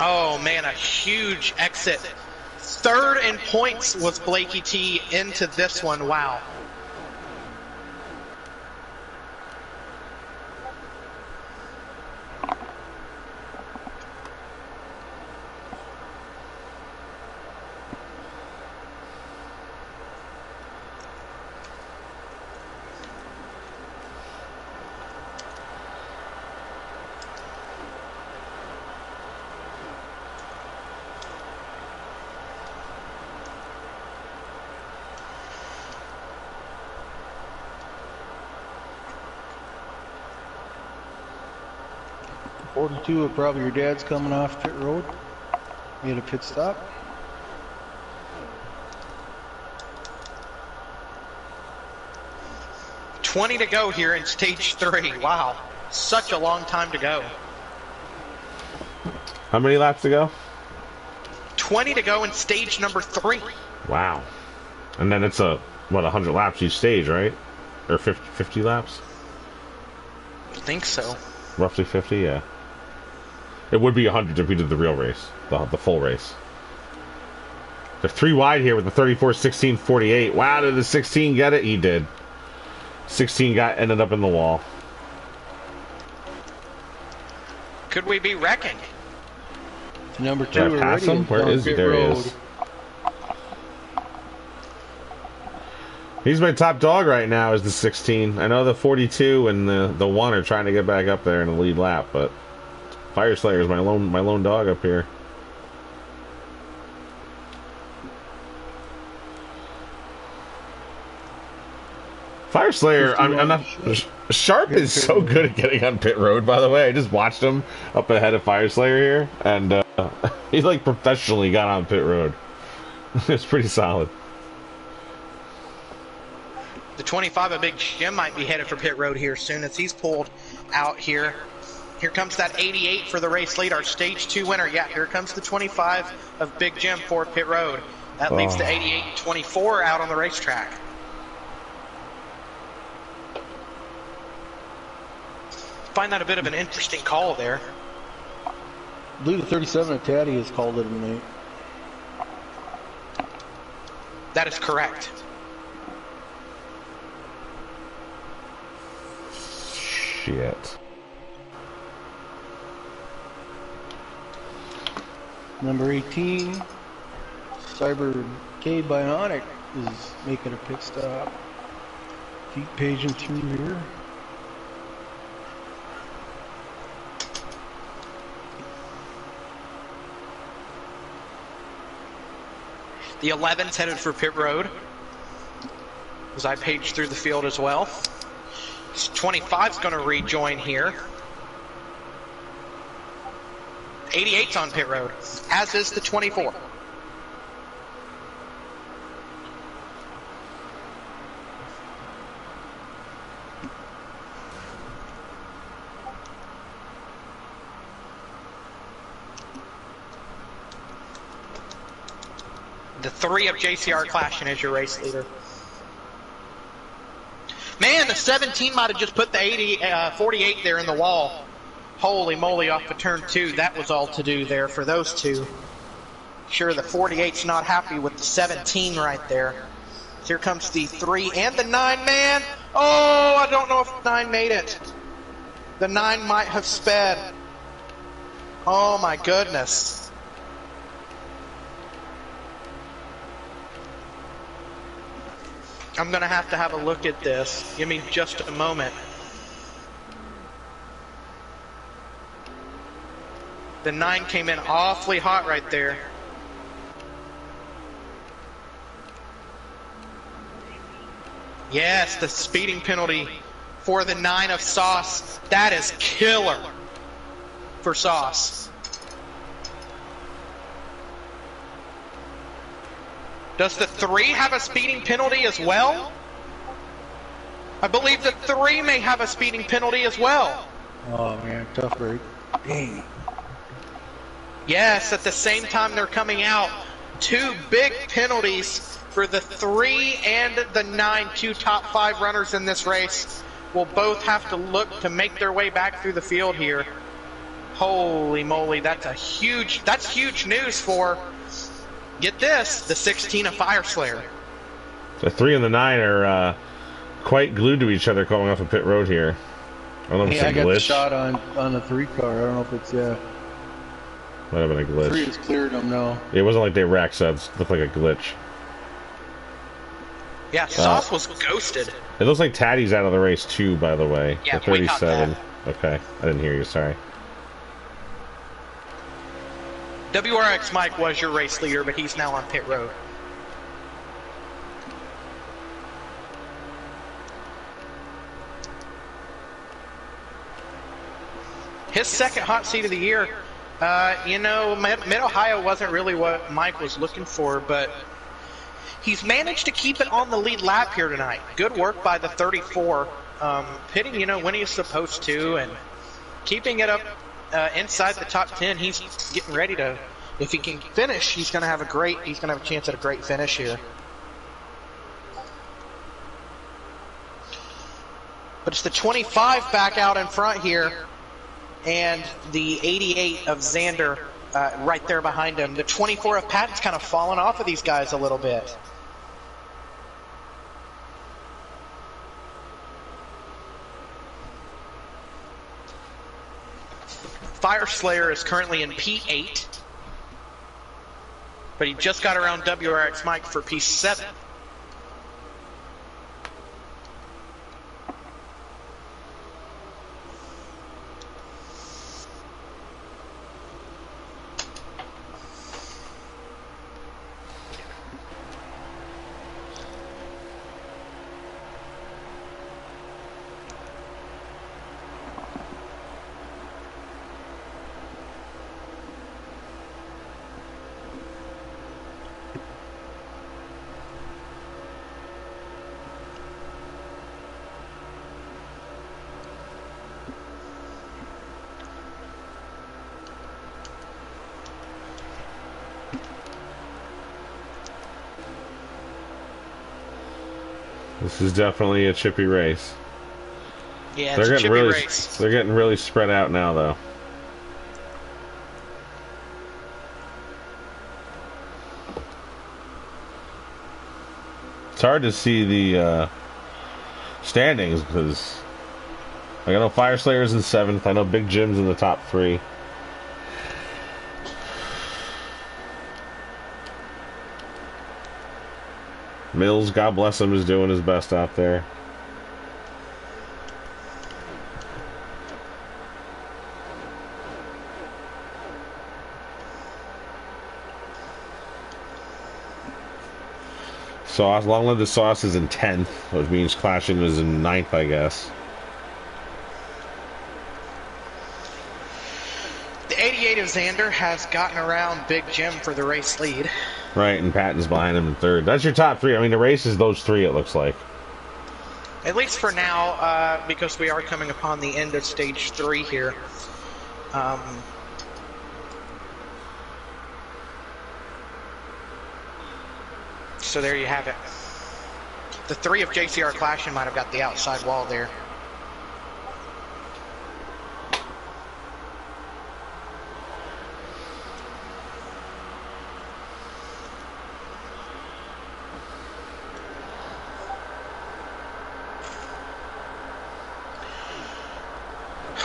Oh man, a huge exit. 3rd in points was Blakey T into this one. Wow. Two of probably your dad's coming off pit road. Made a pit stop. $20 to go here in stage 3. Wow. Such a long time to go. How many laps to go? 20 to go in stage number 3. Wow. And then it's 100 laps each stage, right? Or 50 laps? I think so. Roughly 50, yeah. It would be 100 if we did the real race, the full race. They're 3 wide here with the 34, 16, 48. Wow, did the 16 get it? He did. 16 ended up in the wall. Could we be wrecking? Number 2 Did I pass him? Where is he? There he is. He's my top dog right now. Is the 16. I know the 42 and the 1 are trying to get back up there in the lead lap, but Fire Slayer is my lone dog up here. Fire Slayer, I'm not. Sharp is so good at getting on pit road. By the way, I just watched him up ahead of Fire Slayer here, and he like professionally got on pit road. It's pretty solid. The 25 of Big Jim might be headed for pit road here soon as he's pulled out here. Here comes that 88 for the race lead, our stage 2 winner. Yeah, here comes the 25 of Big Jim for pit road. That leaves the 88 and 24 out on the racetrack. Find that a bit of an interesting call there. I believe the 37 of Taddy has called it a night. That is correct. Shit. Number 18, Cyber K Bionic is making a pit stop. Keep paging through here. The 11's headed for pit road as I page through the field as well. This 25's going to rejoin here. 88's on pit road, as is the 24. The 3 of JCR clashing as your race leader. Man, the 17 might have just put the 48 there in the wall. Holy moly, off of turn 2. That was all to do there for those two. Sure, the 48's not happy with the 17 right there. Here comes the 3 and the 9, man. Oh, I don't know if 9 made it. The 9 might have sped. Oh my goodness. I'm going to have a look at this. Give me just a moment. The 9 came in awfully hot right there. Yes, the speeding penalty for the 9 of Sauce. That is killer for Sauce. Does the 3 have a speeding penalty as well? I believe the 3 may have a speeding penalty as well. Oh man, tough break. Dang. Yes, at the same time they're coming out. 2 big penalties for the 3 and the 9, 2 top 5 runners in this race. Will both have to look to make their way back through the field here. Holy moly, that's huge news for, get this, the 16 of Fire Slayer. The 3 and the 9 are quite glued to each other going off of pit road here. I don't know if it's I a got glitch. the shot on the 3 car. I don't know if it's, Might have been a glitch. 3 has cleared them now. It wasn't like they wrecked, so it looked like a glitch. Yeah, Sauce was ghosted. It looks like Taddy's out of the race too, by the way. Yeah, the we got 37. Okay, I didn't hear you, sorry. WRX Mike was your race leader, but he's now on pit road. His second hot seat of the year. Mid-Ohio wasn't really what Mike was looking for, but he's managed to keep it on the lead lap here tonight. Good work by the 34. Pitting, when he's supposed to, and keeping it up inside the top 10. He's getting ready to, if he can finish, he's going to have a chance at a great finish here. But it's the 25 back out in front here, and the 88 of Xander right there behind him. The 24 of Patton's kind of fallen off of these guys a little bit. Fire Slayer is currently in P8, but he just got around WRX Mike for P7. This is definitely a chippy race. Yeah, it's a chippy race. They're getting really spread out now, though. It's hard to see the standings because I know Fire Slayer's in 7th. I know Big Jim's in the top 3. Mills, God bless him, is doing his best out there. Sauce, long live the Sauce is in 10th, which means Clashing is in 9th, I guess. The 88 of Xander has gotten around Big Jim for the race lead. Right, and Patton's behind him in 3rd. That's your top 3. I mean, the race is those 3, it looks like. At least for now, because we are coming upon the end of stage 3 here. So there you have it. The 3 of JCR Clashing might have got the outside wall there.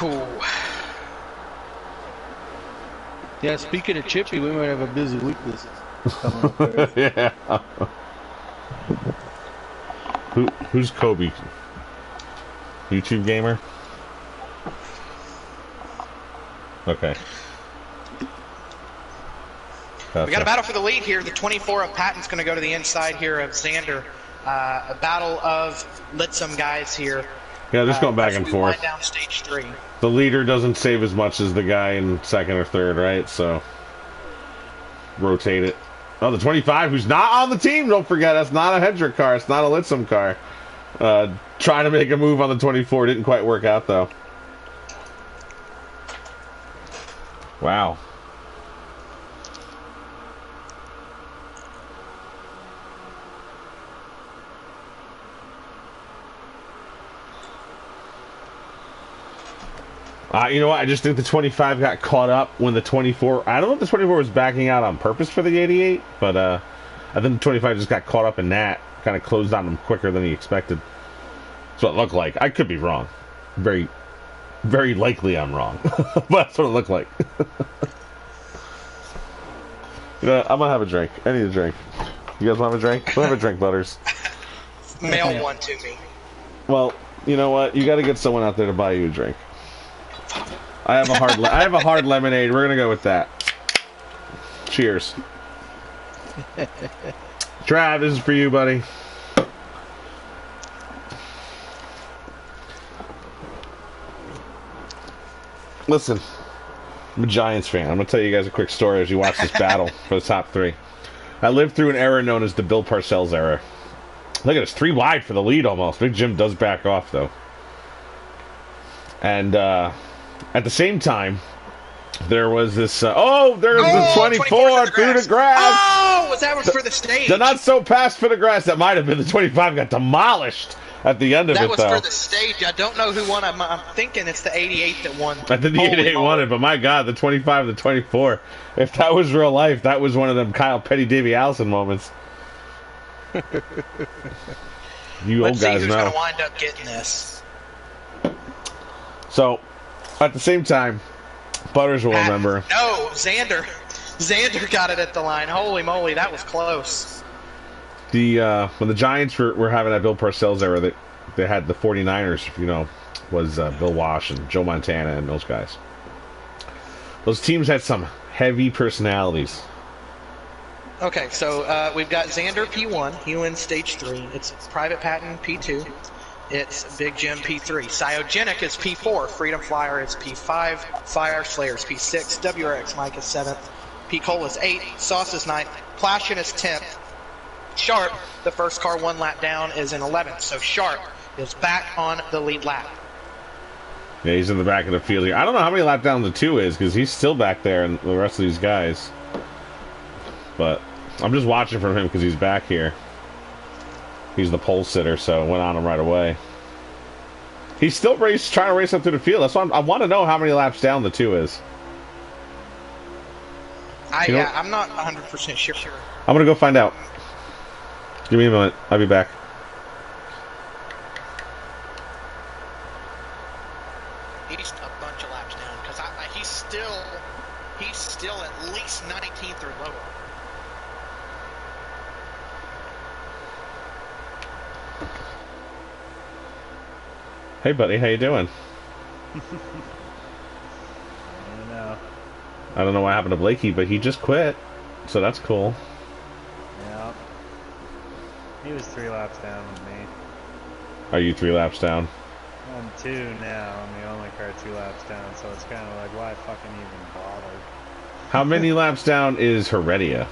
Ooh. Yeah, speaking of Chippy, we might have a busy week this coming up there. Yeah. Who's Kobe? YouTube gamer? Okay. We got a battle for the lead here. The 24 of Patton's going to go to the inside here of Xander. A battle of Litsum guys here. Yeah, just going back and forth. Down stage 3. The leader doesn't save as much as the guy in 2nd or 3rd, right? So rotate it. Oh, the 25, who's not on the team, don't forget, that's not a Hendrick car. It's not a Litsum car. Trying to make a move on the 24. Didn't quite work out, though. Wow. You know what? I just think the 25 got caught up when the 24... I don't know if the 24 was backing out on purpose for the 88, but I think the 25 just got caught up in that. Kind of closed on him quicker than he expected. That's what it looked like. I could be wrong. Very, very likely I'm wrong. But that's what it looked like. You know, I'm going to have a drink. I need a drink. You guys want to have a drink? We'll have a drink, Butters. Mail one to me. Well, you know what? You got to get someone out there to buy you a drink. I have a hard lemonade. We're gonna go with that. Cheers. Trav, this is for you, buddy. Listen, I'm a Giants fan. I'm gonna tell you guys a quick story as you watch this battle for the top 3. I lived through an era known as the Bill Parcells era. Look at us, 3 wide for the lead almost. Big Jim does back off though. And at the same time, there was this... there's the 24 through the grass. Oh, that was for the stage. The not so pass for the grass. That might have been the 25 got demolished at the end of it, though. That was for the stage. I don't know who won. I'm thinking it's the 88 that won. I think the 88 won it, but my God, the 25 and the 24. If that was real life, that was one of them Kyle Petty, Davey Allison moments. You old guys know. Let's see who's going to wind up getting this. So, at the same time, Butters will remember. No, Xander. Xander got it at the line. Holy moly, that was close. When the Giants were having that Bill Parcells era, they had the 49ers, you know, was Bill Walsh and Joe Montana and those guys. Those teams had some heavy personalities. Okay, so we've got Xander P1. He wins stage 3. It's Private Patton P2. It's Big Jim P3. Cyogenic is P4. Freedom Flyer is P5. Fire Slayer is P6. WRX Mike is 7th. P. Cole is 8th. Sauce is 9th. Clashin is 10th. Sharp, the first car 1 lap down, is in 11th. So Sharp is back on the lead lap. Yeah, he's in the back of the field here. I don't know how many lap down the 2 is because he's still back there and the rest of these guys. But I'm just watching from him because he's back here. He's the pole sitter, so it went on him right away. He's still trying to race up through the field. That's why I want to know how many laps down the 2 is. I'm not 100% sure. I'm gonna go find out. Give me a moment. I'll be back. He's a bunch of laps down because he's still at least 19th or lower. Hey, buddy, how you doing? I don't know. I don't know what happened to Blakey, but he just quit, so that's cool. Yeah. He was 3 laps down with me. Are you 3 laps down? I'm 2 now. I'm the only car 2 laps down, so it's kind of like, why fucking even bother? How many laps down is Heredia?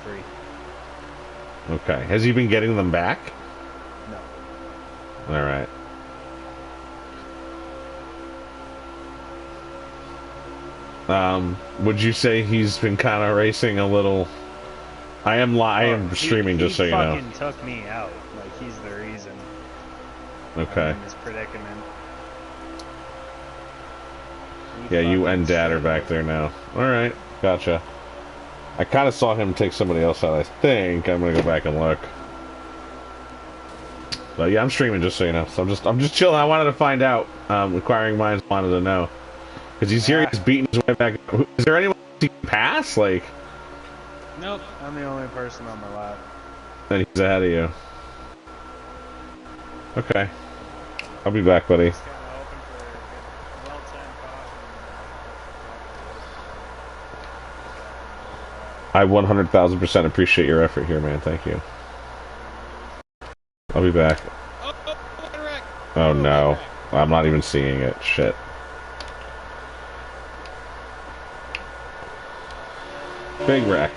3. Okay. Has he been getting them back? No. All right. Would you say he's been kind of racing a little? I am streaming, just so you know. He fucking took me out. Like, he's the reason. Okay. I'm in this predicament. Yeah, you and Dad are back there now. All right, gotcha. I kind of saw him take somebody else out. I think I'm gonna go back and look. But yeah, I'm streaming, just so you know. So I'm just chilling. I wanted to find out. Inquiring minds wanted to know. Because he's here, he's beating his way back. Is there anyone he can pass? Like, Nope, I'm the only person on my lap. then he's ahead of you. Okay. I'll be back, buddy. Just kinda hoping for a well-timed caution. I 100,000% appreciate your effort here, man. Thank you. I'll be back. Oh no. I'm not even seeing it. Shit. Big wreck.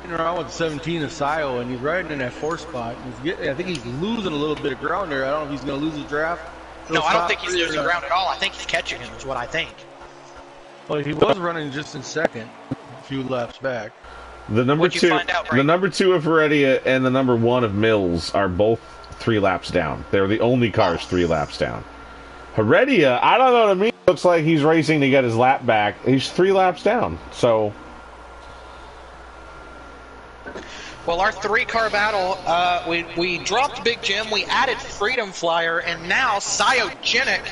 Around with 17 of Sio, and he's riding in that 4 spot. I think he's losing a little bit of ground there. I don't know if he's going to lose his draft. No, I don't think he's losing ground at all. I think he's catching him, is what I think. Well, he was running just in second, a few laps back. The number What'd you 2, find out, the Brady? number 2 of Heredia and the number 1 of Mills are both 3 laps down. They're the only cars 3 laps down. Heredia, I don't know, to me, it looks like he's racing to get his lap back. He's 3 laps down, so... Well, our 3-car battle, we dropped Big Jim, we added Freedom Flyer, and now Cyogenic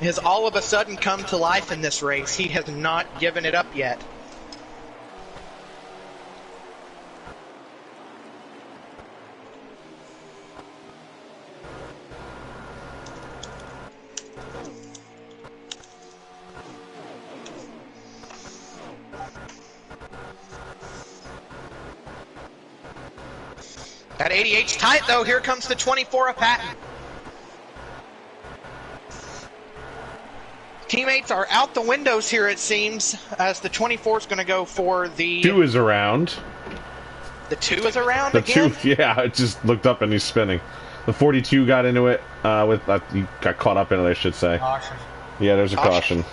has all of a sudden come to life in this race. He has not given it up yet. That 88's tight, though. Here comes the 24 of Patton. Teammates are out the windows here, it seems, as the 24 is going to go for the... 2 is around. The 2 is around The again? 2, yeah, it just looked up and he's spinning. The 42 got into it, he got caught up in it, I should say. Caution. Yeah, there's a caution.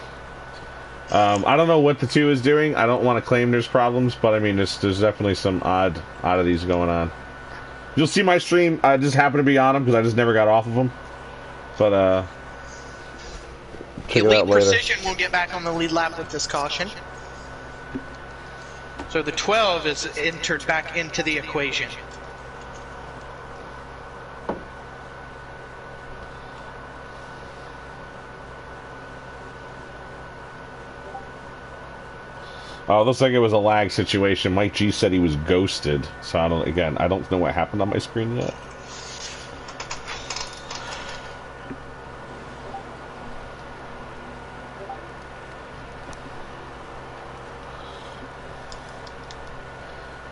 I don't know what the 2 is doing. I don't want to claim there's problems, but I mean, there's definitely some oddities going on. You'll see my stream. I just happen to be on them because I just never got off of them. But, check it out Elite later. Precision will get back on the lead lap with this caution. So the 12 is entered back into the equation. Oh, it looks like it was a lag situation. Mike G said he was ghosted. So I don't know what happened on my screen yet.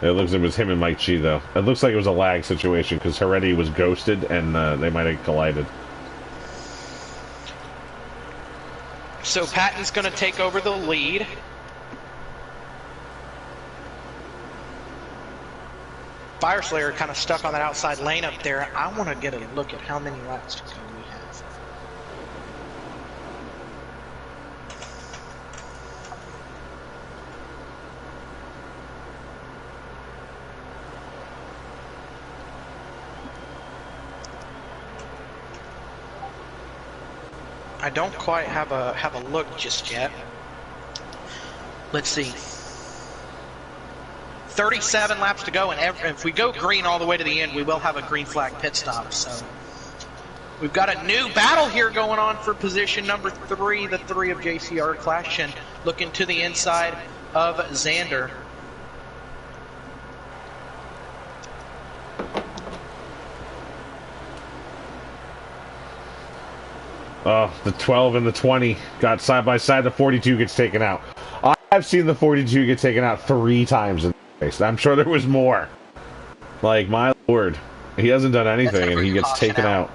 It looks like it was him and Mike G, though. It looks like it was a lag situation because Heredia was ghosted and they might have collided. So Patton's going to take over the lead. Fire Slayer kind of stuck on that outside lane up there. I want to get a look at how many laps to go we have. I don't quite have a look just yet. Let's see. 37 laps to go, and if we go green all the way to the end, we will have a green flag pit stop. So we've got a new battle here going on for position number 3. The 3 of JCR clashing, looking to the inside of Xander. Oh, the 12 and the 20 got side by side. The 42 gets taken out. I've seen the 42 get taken out 3 times in the race. I'm sure there was more. Like, my lord. He hasn't done anything, and he gets taken out.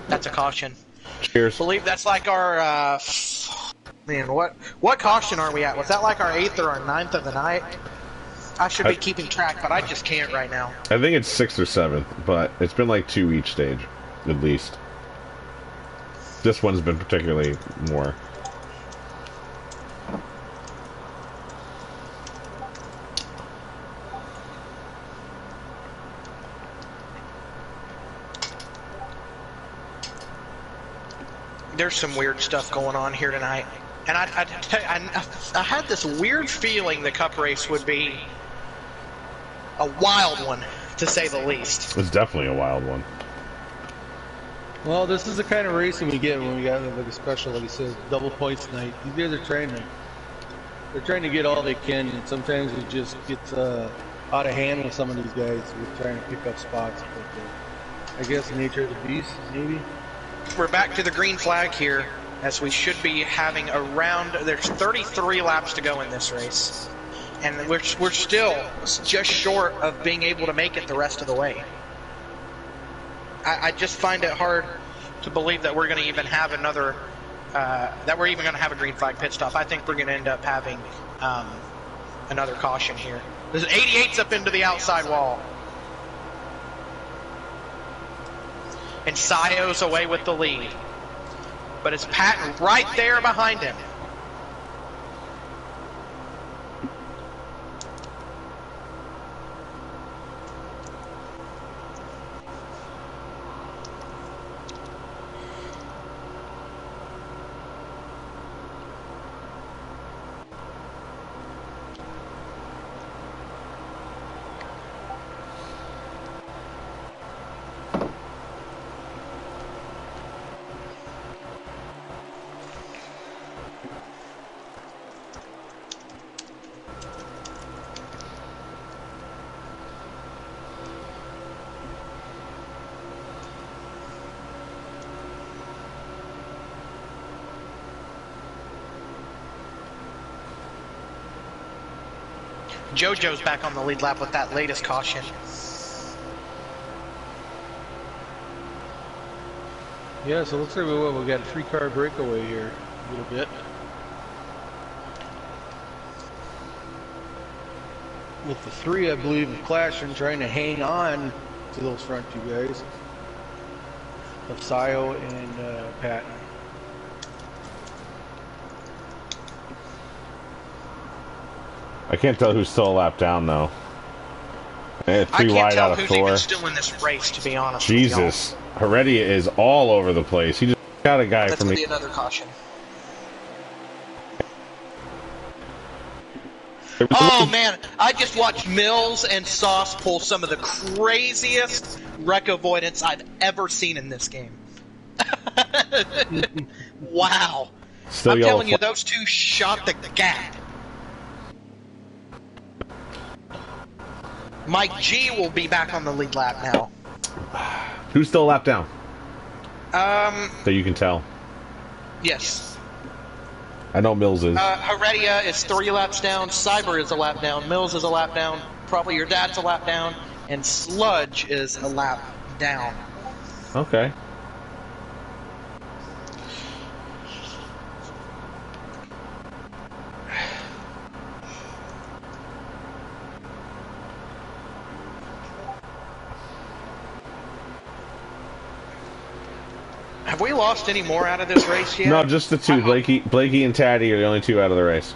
That's a caution. Cheers. I believe that's like our, man, what caution are we at? Was that like our 8th or our 9th of the night? I should be keeping track, but I just can't right now. I think it's 6th or 7th, but it's been like 2 each stage, at least. This one's been particularly more. There's some weird stuff going on here tonight. And I had this weird feeling the Cup race would be a wild one, to say the least. It's definitely a wild one. Well, this is the kind of racing we get when we got like a special, like you said, double points night. These guys are they're trying to get all they can, and sometimes it just gets out of hand with some of these guys. We're trying to pick up spots, but I guess the nature of the beast, maybe. We're back to the green flag here, as we should be having around, there's 33 laps to go in this race. And we're still just short of being able to make it the rest of the way. I just find it hard to believe that we're going to even have another, that we're even going to have a green flag pit stop. I think we're going to end up having another caution here. There's 88's up into the outside wall. And Sayo's away with the lead. But it's Patton right there behind him. JoJo's back on the lead lap with that latest caution. Yeah, so it looks like we got a 3-car breakaway here a little bit. With the 3, I believe, clashing, trying to hang on to those front 2 guys. Of Sayo and Patton. I can't tell who's still a lap down, though. I 3 can't wide tell out of who's 4. even still in this race, to be honest. Jesus. Heredia is all over the place. He just got a guy That's from going the... to be another caution. Oh man, I just watched Mills and Sauce pull some of the craziest wreck avoidance I've ever seen in this game. Wow. Still I'm yellow telling you, flag. those 2 shot the gap. Mike G will be back on the lead lap now. Who's still a lap down? That you can tell. Yes. I know Mills is. Heredia is 3 laps down. Cyber is a lap down. Mills is a lap down. Probably your dad's a lap down. And Sludge is a lap down. Okay. Have we lost any more out of this race yet? No, just the 2. Blakey and Taddy are the only 2 out of the race.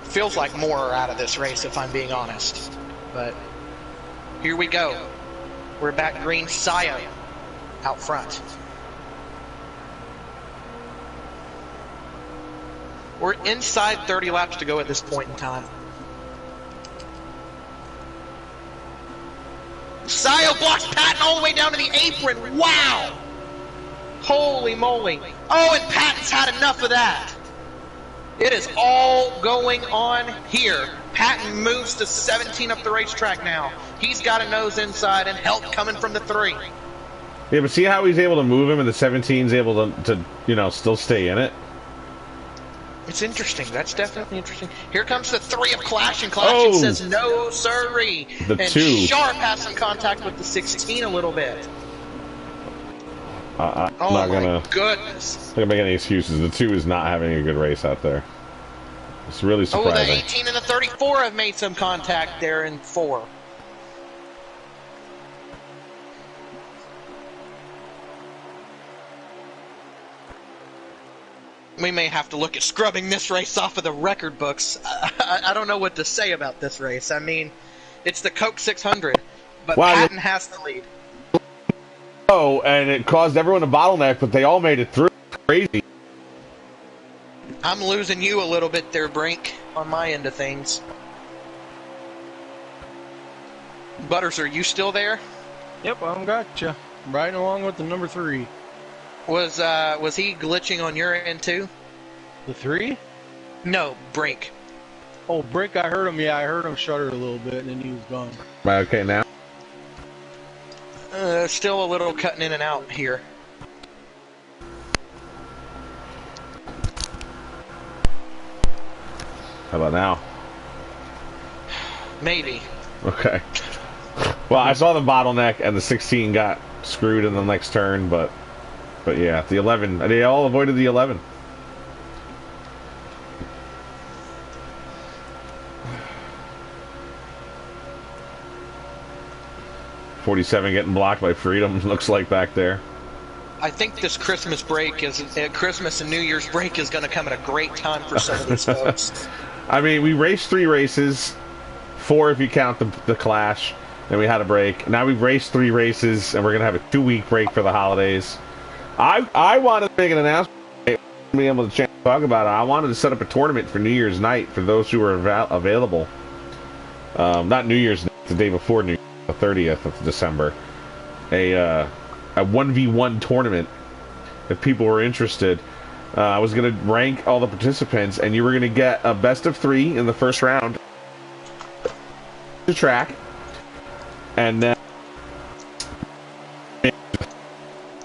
Feels like more are out of this race, if I'm being honest. But here we go. We're back green. Sayo out front. We're inside 30 laps to go at this point in time. Sayo blocks Patton all the way down to the apron. Wow! Holy moly. Oh, and Patton's had enough of that. It is all going on here. Patton moves to 17 up the racetrack now. He's got a nose inside and help coming from the 3. Yeah, but see how he's able to move him and the 17's able to you know, still stay in it? It's interesting. That's definitely interesting. Here comes the 3 of Clash, and Clash says no sirree. The and 2. Sharp has some contact with the 16 a little bit. I'm oh not my gonna, goodness. not gonna make any excuses. The 2 is not having a good race out there. It's really surprising. Oh, the 18 and the 34 have made some contact there in 4. We may have to look at scrubbing this race off of the record books. I don't know what to say about this race. I mean, it's the Coke 600, but Patton has the lead. Oh, and it caused everyone a bottleneck, but they all made it through. Crazy. I'm losing you a little bit there, Brink, on my end of things. Butters, are you still there? Yep, I'm gotcha. Riding along with the number 3. Was he glitching on your end too? The 3? No, Brink. Oh, Brink, I heard him. Yeah, I heard him shudder a little bit, and then he was gone. Am I okay now? Still a little cutting in and out here. How about now? Maybe. Okay. Well, I saw the bottleneck and the 16 got screwed in the next turn, but yeah, the 11, they all avoided the 11. .47 getting blocked by Freedom, looks like back there. I think this Christmas break Christmas and New Year's break is going to come at a great time for some of these folks. I mean, we raced 3 races, 4 if you count the Clash, and we had a break. Now we've raced 3 races, and we're going to have a 2-week break for the holidays. I wanted to make an announcement, be able to talk about it. I wanted to set up a tournament for New Year's night for those who are available. Not New Year's night, the day before New Year's, the 30th of December. A 1v1 tournament, if people were interested. I was going to rank all the participants, and you were going to get a best of 3 in the first round. The track. And then...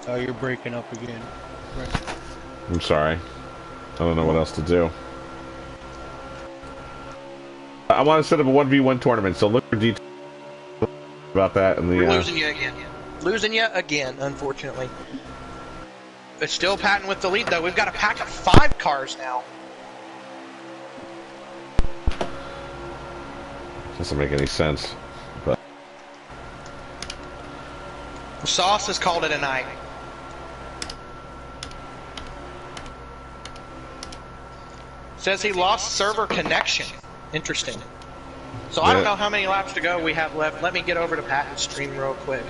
Oh, you're breaking up again. Right. I'm sorry. I don't know what else to do. I want to set up a 1v1 tournament, so look for details about that. And We're losing you again. Losing you again, unfortunately. It's still Patton with the lead, though. We've got a pack of 5 cars now. Doesn't make any sense. But Sauce has called it a night. Says he lost server connection. Interesting. So I don't know how many laps to go we have left. Let me get over to Patton's stream real quick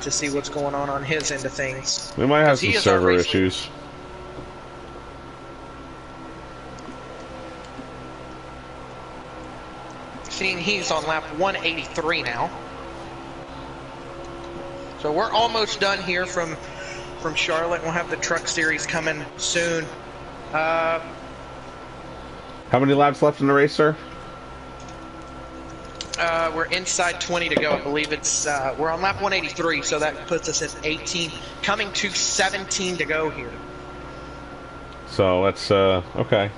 to see what's going on his end of things. We might have some server issues. Seeing he's on lap 183 now. So we're almost done here from Charlotte. We'll have the truck series coming soon. How many laps left in the race, sir? We're inside 20 to go. I believe it's we're on lap 183, so that puts us at 18, coming to 17 to go here. So that's okay.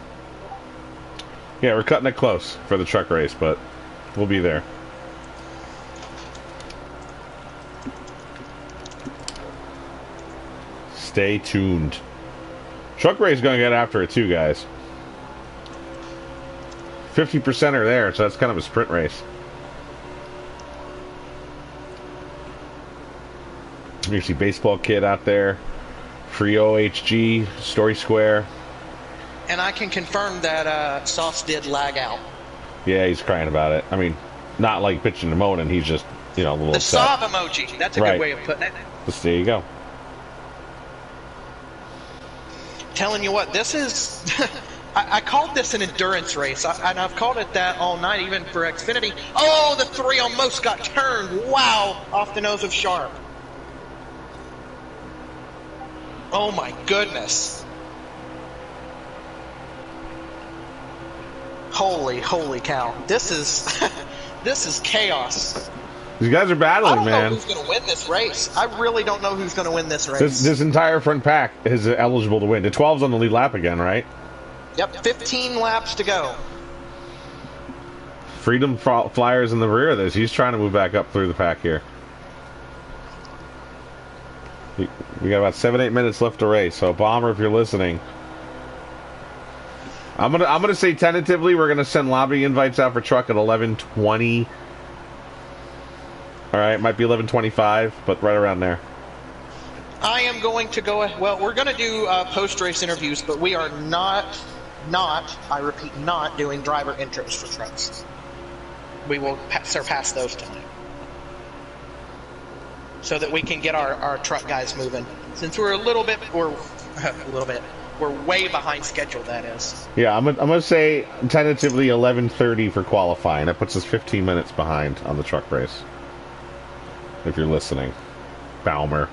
Yeah, we're cutting it close for the truck race, but we'll be there. Stay tuned. Truck race is going to get after it too, guys. 50% are there, so that's kind of a sprint race. You see Baseball Kid out there. Free OHG, Story Square. And I can confirm that Sauce did lag out. Yeah, he's crying about it. I mean, not like bitching and moaning. He's just, you know, a little upset. The sob emoji. That's a good way of putting it. Just, there you go. Telling you what, this is I called this an endurance race, and I've called it that all night, even for Xfinity. Oh, the 3 almost got turned. Wow, off the nose of Sharp. Oh my goodness. Holy cow. This is this is chaos. These guys are battling, man. I don't know who's going to win this race. I really don't know who's going to win this race. This entire front pack is eligible to win. The 12's on the lead lap again, right? Yep, 15 laps to go. Freedom Flyers in the rear of this. He's trying to move back up through the pack here. We got about 7-8 minutes left to race. So, Bomber, if you're listening, I'm gonna say tentatively we're gonna send lobby invites out for truck at 11:20. All right, might be 11:25, but right around there. I am going to go. Well, we're going to do post-race interviews, but we are not. I repeat, not doing driver intros for trucks. We will surpass those tonight, so that we can get our truck guys moving. Since we're we're way behind schedule. That is. Yeah, I'm gonna say tentatively 11:30 for qualifying. That puts us 15 minutes behind on the truck race. If you're listening, Balmer.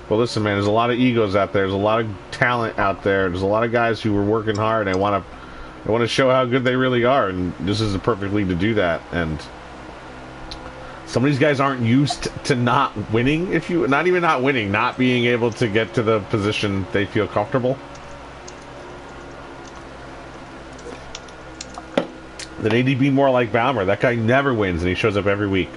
Well, listen, man, there's a lot of egos out there. There's a lot of talent out there. There's a lot of guys who are working hard and want to show how good they really are, and this is the perfect league to do that. And some of these guys aren't used to not winning. Not being able to get to the position they feel comfortable. They need to be more like Balmer. That guy never wins, and he shows up every week.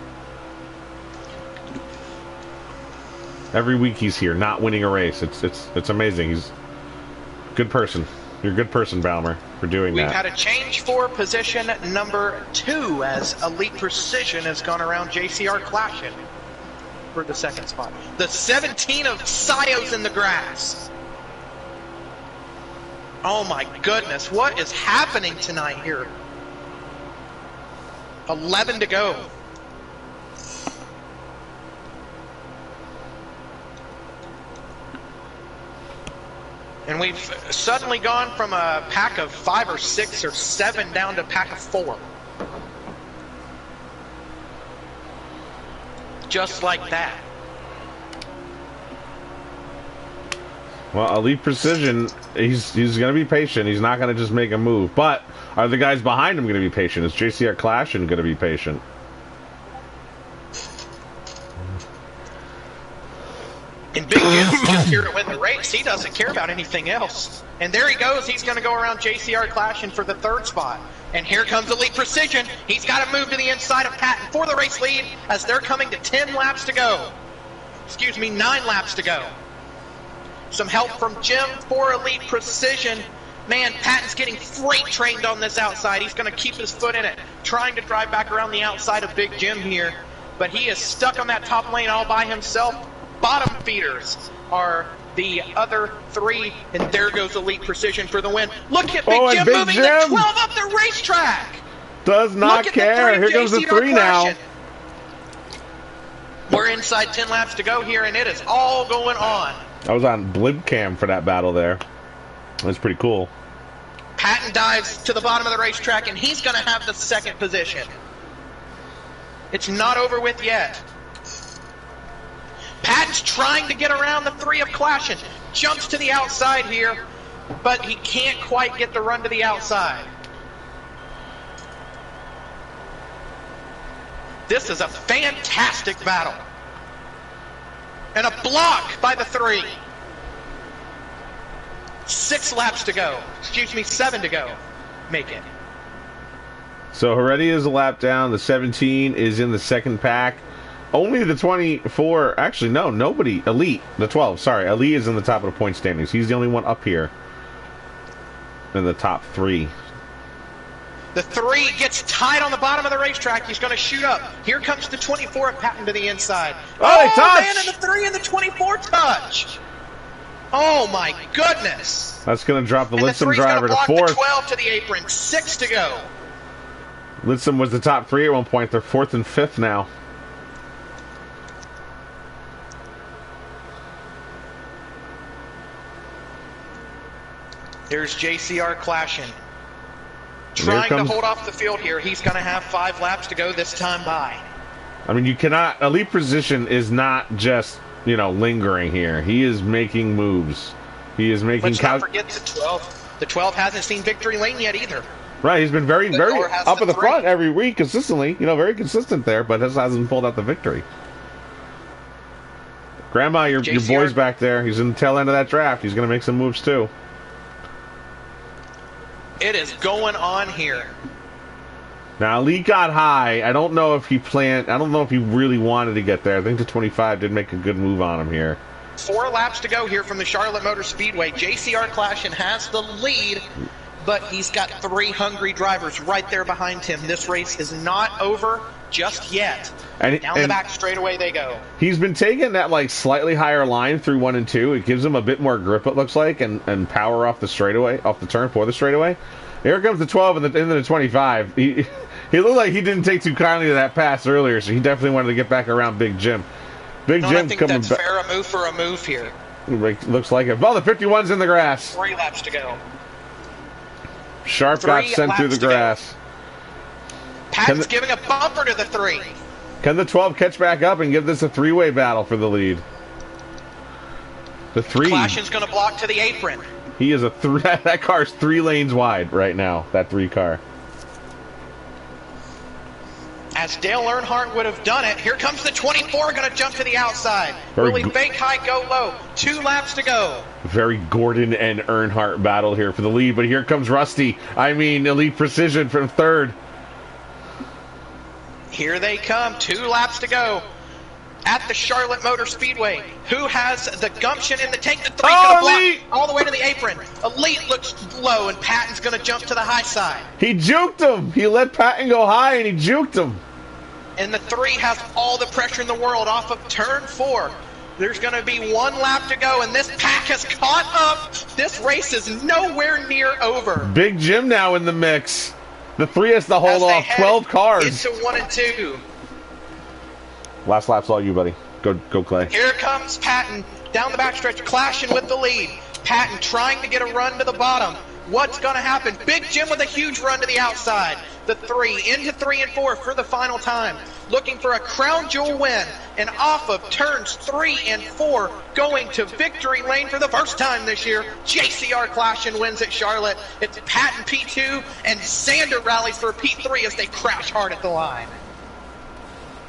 Every week he's here, not winning a race. It's amazing. He's a good person. You're a good person, Balmer, for doing that. We've had a change for position number 2 as Elite Precision has gone around JCR Clashing for the second spot. The 17 of Sios in the grass. Oh my goodness, what is happening tonight here? 11 to go. And we've suddenly gone from a pack of 5 or 6 or 7 down to a pack of 4. Just like that. Well, Elite Precision, he's going to be patient. He's not going to just make a move. But are the guys behind him going to be patient? Is JCR Clash going to be patient? And Big Jim's just here to win the race. He doesn't care about anything else. And there he goes. He's going to go around JCR Clashing for the 3rd spot. And here comes Elite Precision. He's got to move to the inside of Patton for the race lead as they're coming to 10 laps to go. Excuse me, 9 laps to go. Some help from Jim for Elite Precision. Man, Patton's getting freight trained on this outside. He's going to keep his foot in it, trying to drive back around the outside of Big Jim here. But he is stuck on that top lane all by himself. Bottom feeders are the other 3, and there goes Elite Precision for the win. Look at Big Jim Big moving Jim the 12 up the racetrack. Does not care. Here goes the 3 now. We're inside 10 laps to go here, and it is all going on. I was on Blimp Cam for that battle there. That's pretty cool. Patton dives to the bottom of the racetrack, and he's going to have the 2nd position. It's not over with yet. Patton's trying to get around the 3 of Clashing. Jumps to the outside here, but he can't quite get the run to the outside. This is a fantastic battle. And a block by the 3. 6 laps to go. Excuse me, 7 to go. Make it. So Heredia is a lap down. The 17 is in the 2nd pack. Only the 24, actually no, nobody, Elite, the 12, sorry, Elite is in the top of the point standings. He's the only one up here in the top 3. The 3 gets tied on the bottom of the racetrack. He's going to shoot up. Here comes the 24 of Patton to the inside. Oh, they touch! Man, and the 3 and the 24 touch. Oh my goodness. That's going to drop the Lissom driver to 4th. The 12 to the apron, 6 to go. Lidstrom was the top 3 at one point. They're 4th and 5th now. Here's JCR clashing. Trying to hold off the field here. He's going to have 5 laps to go this time by. I mean, you cannot... Elite Precision is not just, you know, lingering here. He is making moves. He is making... Let's not forget the 12. The 12 hasn't seen victory lane yet either. Right, he's been very up at the front every week consistently. You know, very consistent there, but just hasn't pulled out the victory. Grandma, your boy's back there. He's in the tail end of that draft. He's going to make some moves too. It is going on here. Now, Lee got high. I don't know if he planned... I don't know if he really wanted to get there. I think the 25 did make a good move on him here. 4 laps to go here from the Charlotte Motor Speedway. JCR Clashin has the lead, but he's got 3 hungry drivers right there behind him. This race is not over just yet. Down the back straightaway they go. He's been taking that like slightly higher line through 1 and 2. It gives him a bit more grip, it looks like, and power off the straightaway, off the turn for the straightaway. Here comes the 12 and into the 25. He looked like he didn't take too kindly to that pass earlier, so he definitely wanted to get back around Big Jim. Big Jim's coming back. That's fair a move for a move here. Looks like it. Oh, the 51's in the grass. 3 laps to go. Sharp got sent through the grass. Patton's giving a bumper to the 3. Can the 12 catch back up and give this a 3-way battle for the lead? The 3. Clashin's going to block to the apron. He is that car's 3 lanes wide right now, that 3 car. As Dale Earnhardt would have done it, here comes the 24, going to jump to the outside. Will he fake high, go low? 2 laps to go. Very Gordon and Earnhardt battle here for the lead, but here comes Rusty. I mean, Elite Precision from 3rd. Here they come, 2 laps to go at the Charlotte Motor Speedway. Who has the gumption in the tank? The 3's going to block all the way to the apron. Elite looks low, and Patton's going to jump to the high side. He juked him. He let Patton go high, and he juked him. And the 3 has all the pressure in the world off of turn 4. There's going to be 1 lap to go, and this pack has caught up. This race is nowhere near over. Big Jim now in the mix. The 3 has to hold off 12 cars. Into 1 and 2. Last lap's all you, buddy. Go, Clay. Here comes Patton down the backstretch, clashing with the lead. Patton trying to get a run to the bottom. What's going to happen? Big Jim with a huge run to the outside. The 3 into 3 and 4 for the final time. Looking for a crown jewel win. And off of turns 3 and 4, going to victory lane for the first time this year. JCR Clashin wins at Charlotte. It's Patton P2 and Sander rallies for P3 as they crash hard at the line.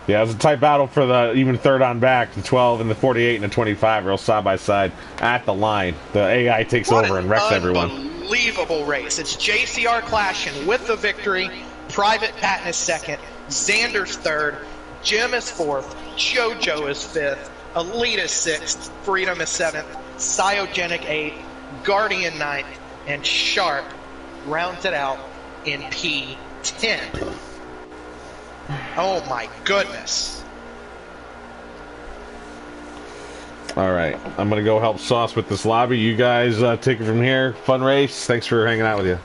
Yeah, it was a tight battle for the even 3rd on back. The 12 and the 48 and the 25 real side by side at the line. The AI takes over and wrecks everyone. Unbelievable race. It's JCR Clashin with the victory. Private Patton is 2nd. Xander's 3rd. Jim is 4th. JoJo is 5th. Elite is 6th. Freedom is 7th. Cyogenic 8th. Guardian 9th. And Sharp rounds it out in P10. Oh my goodness. All right, I'm going to go help Sauce with this lobby. You guys take it from here. Fun race. Thanks for hanging out with you.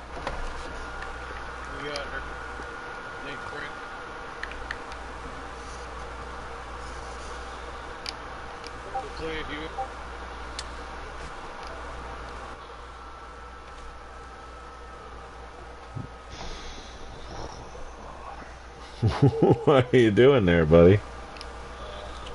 What are you doing there, buddy?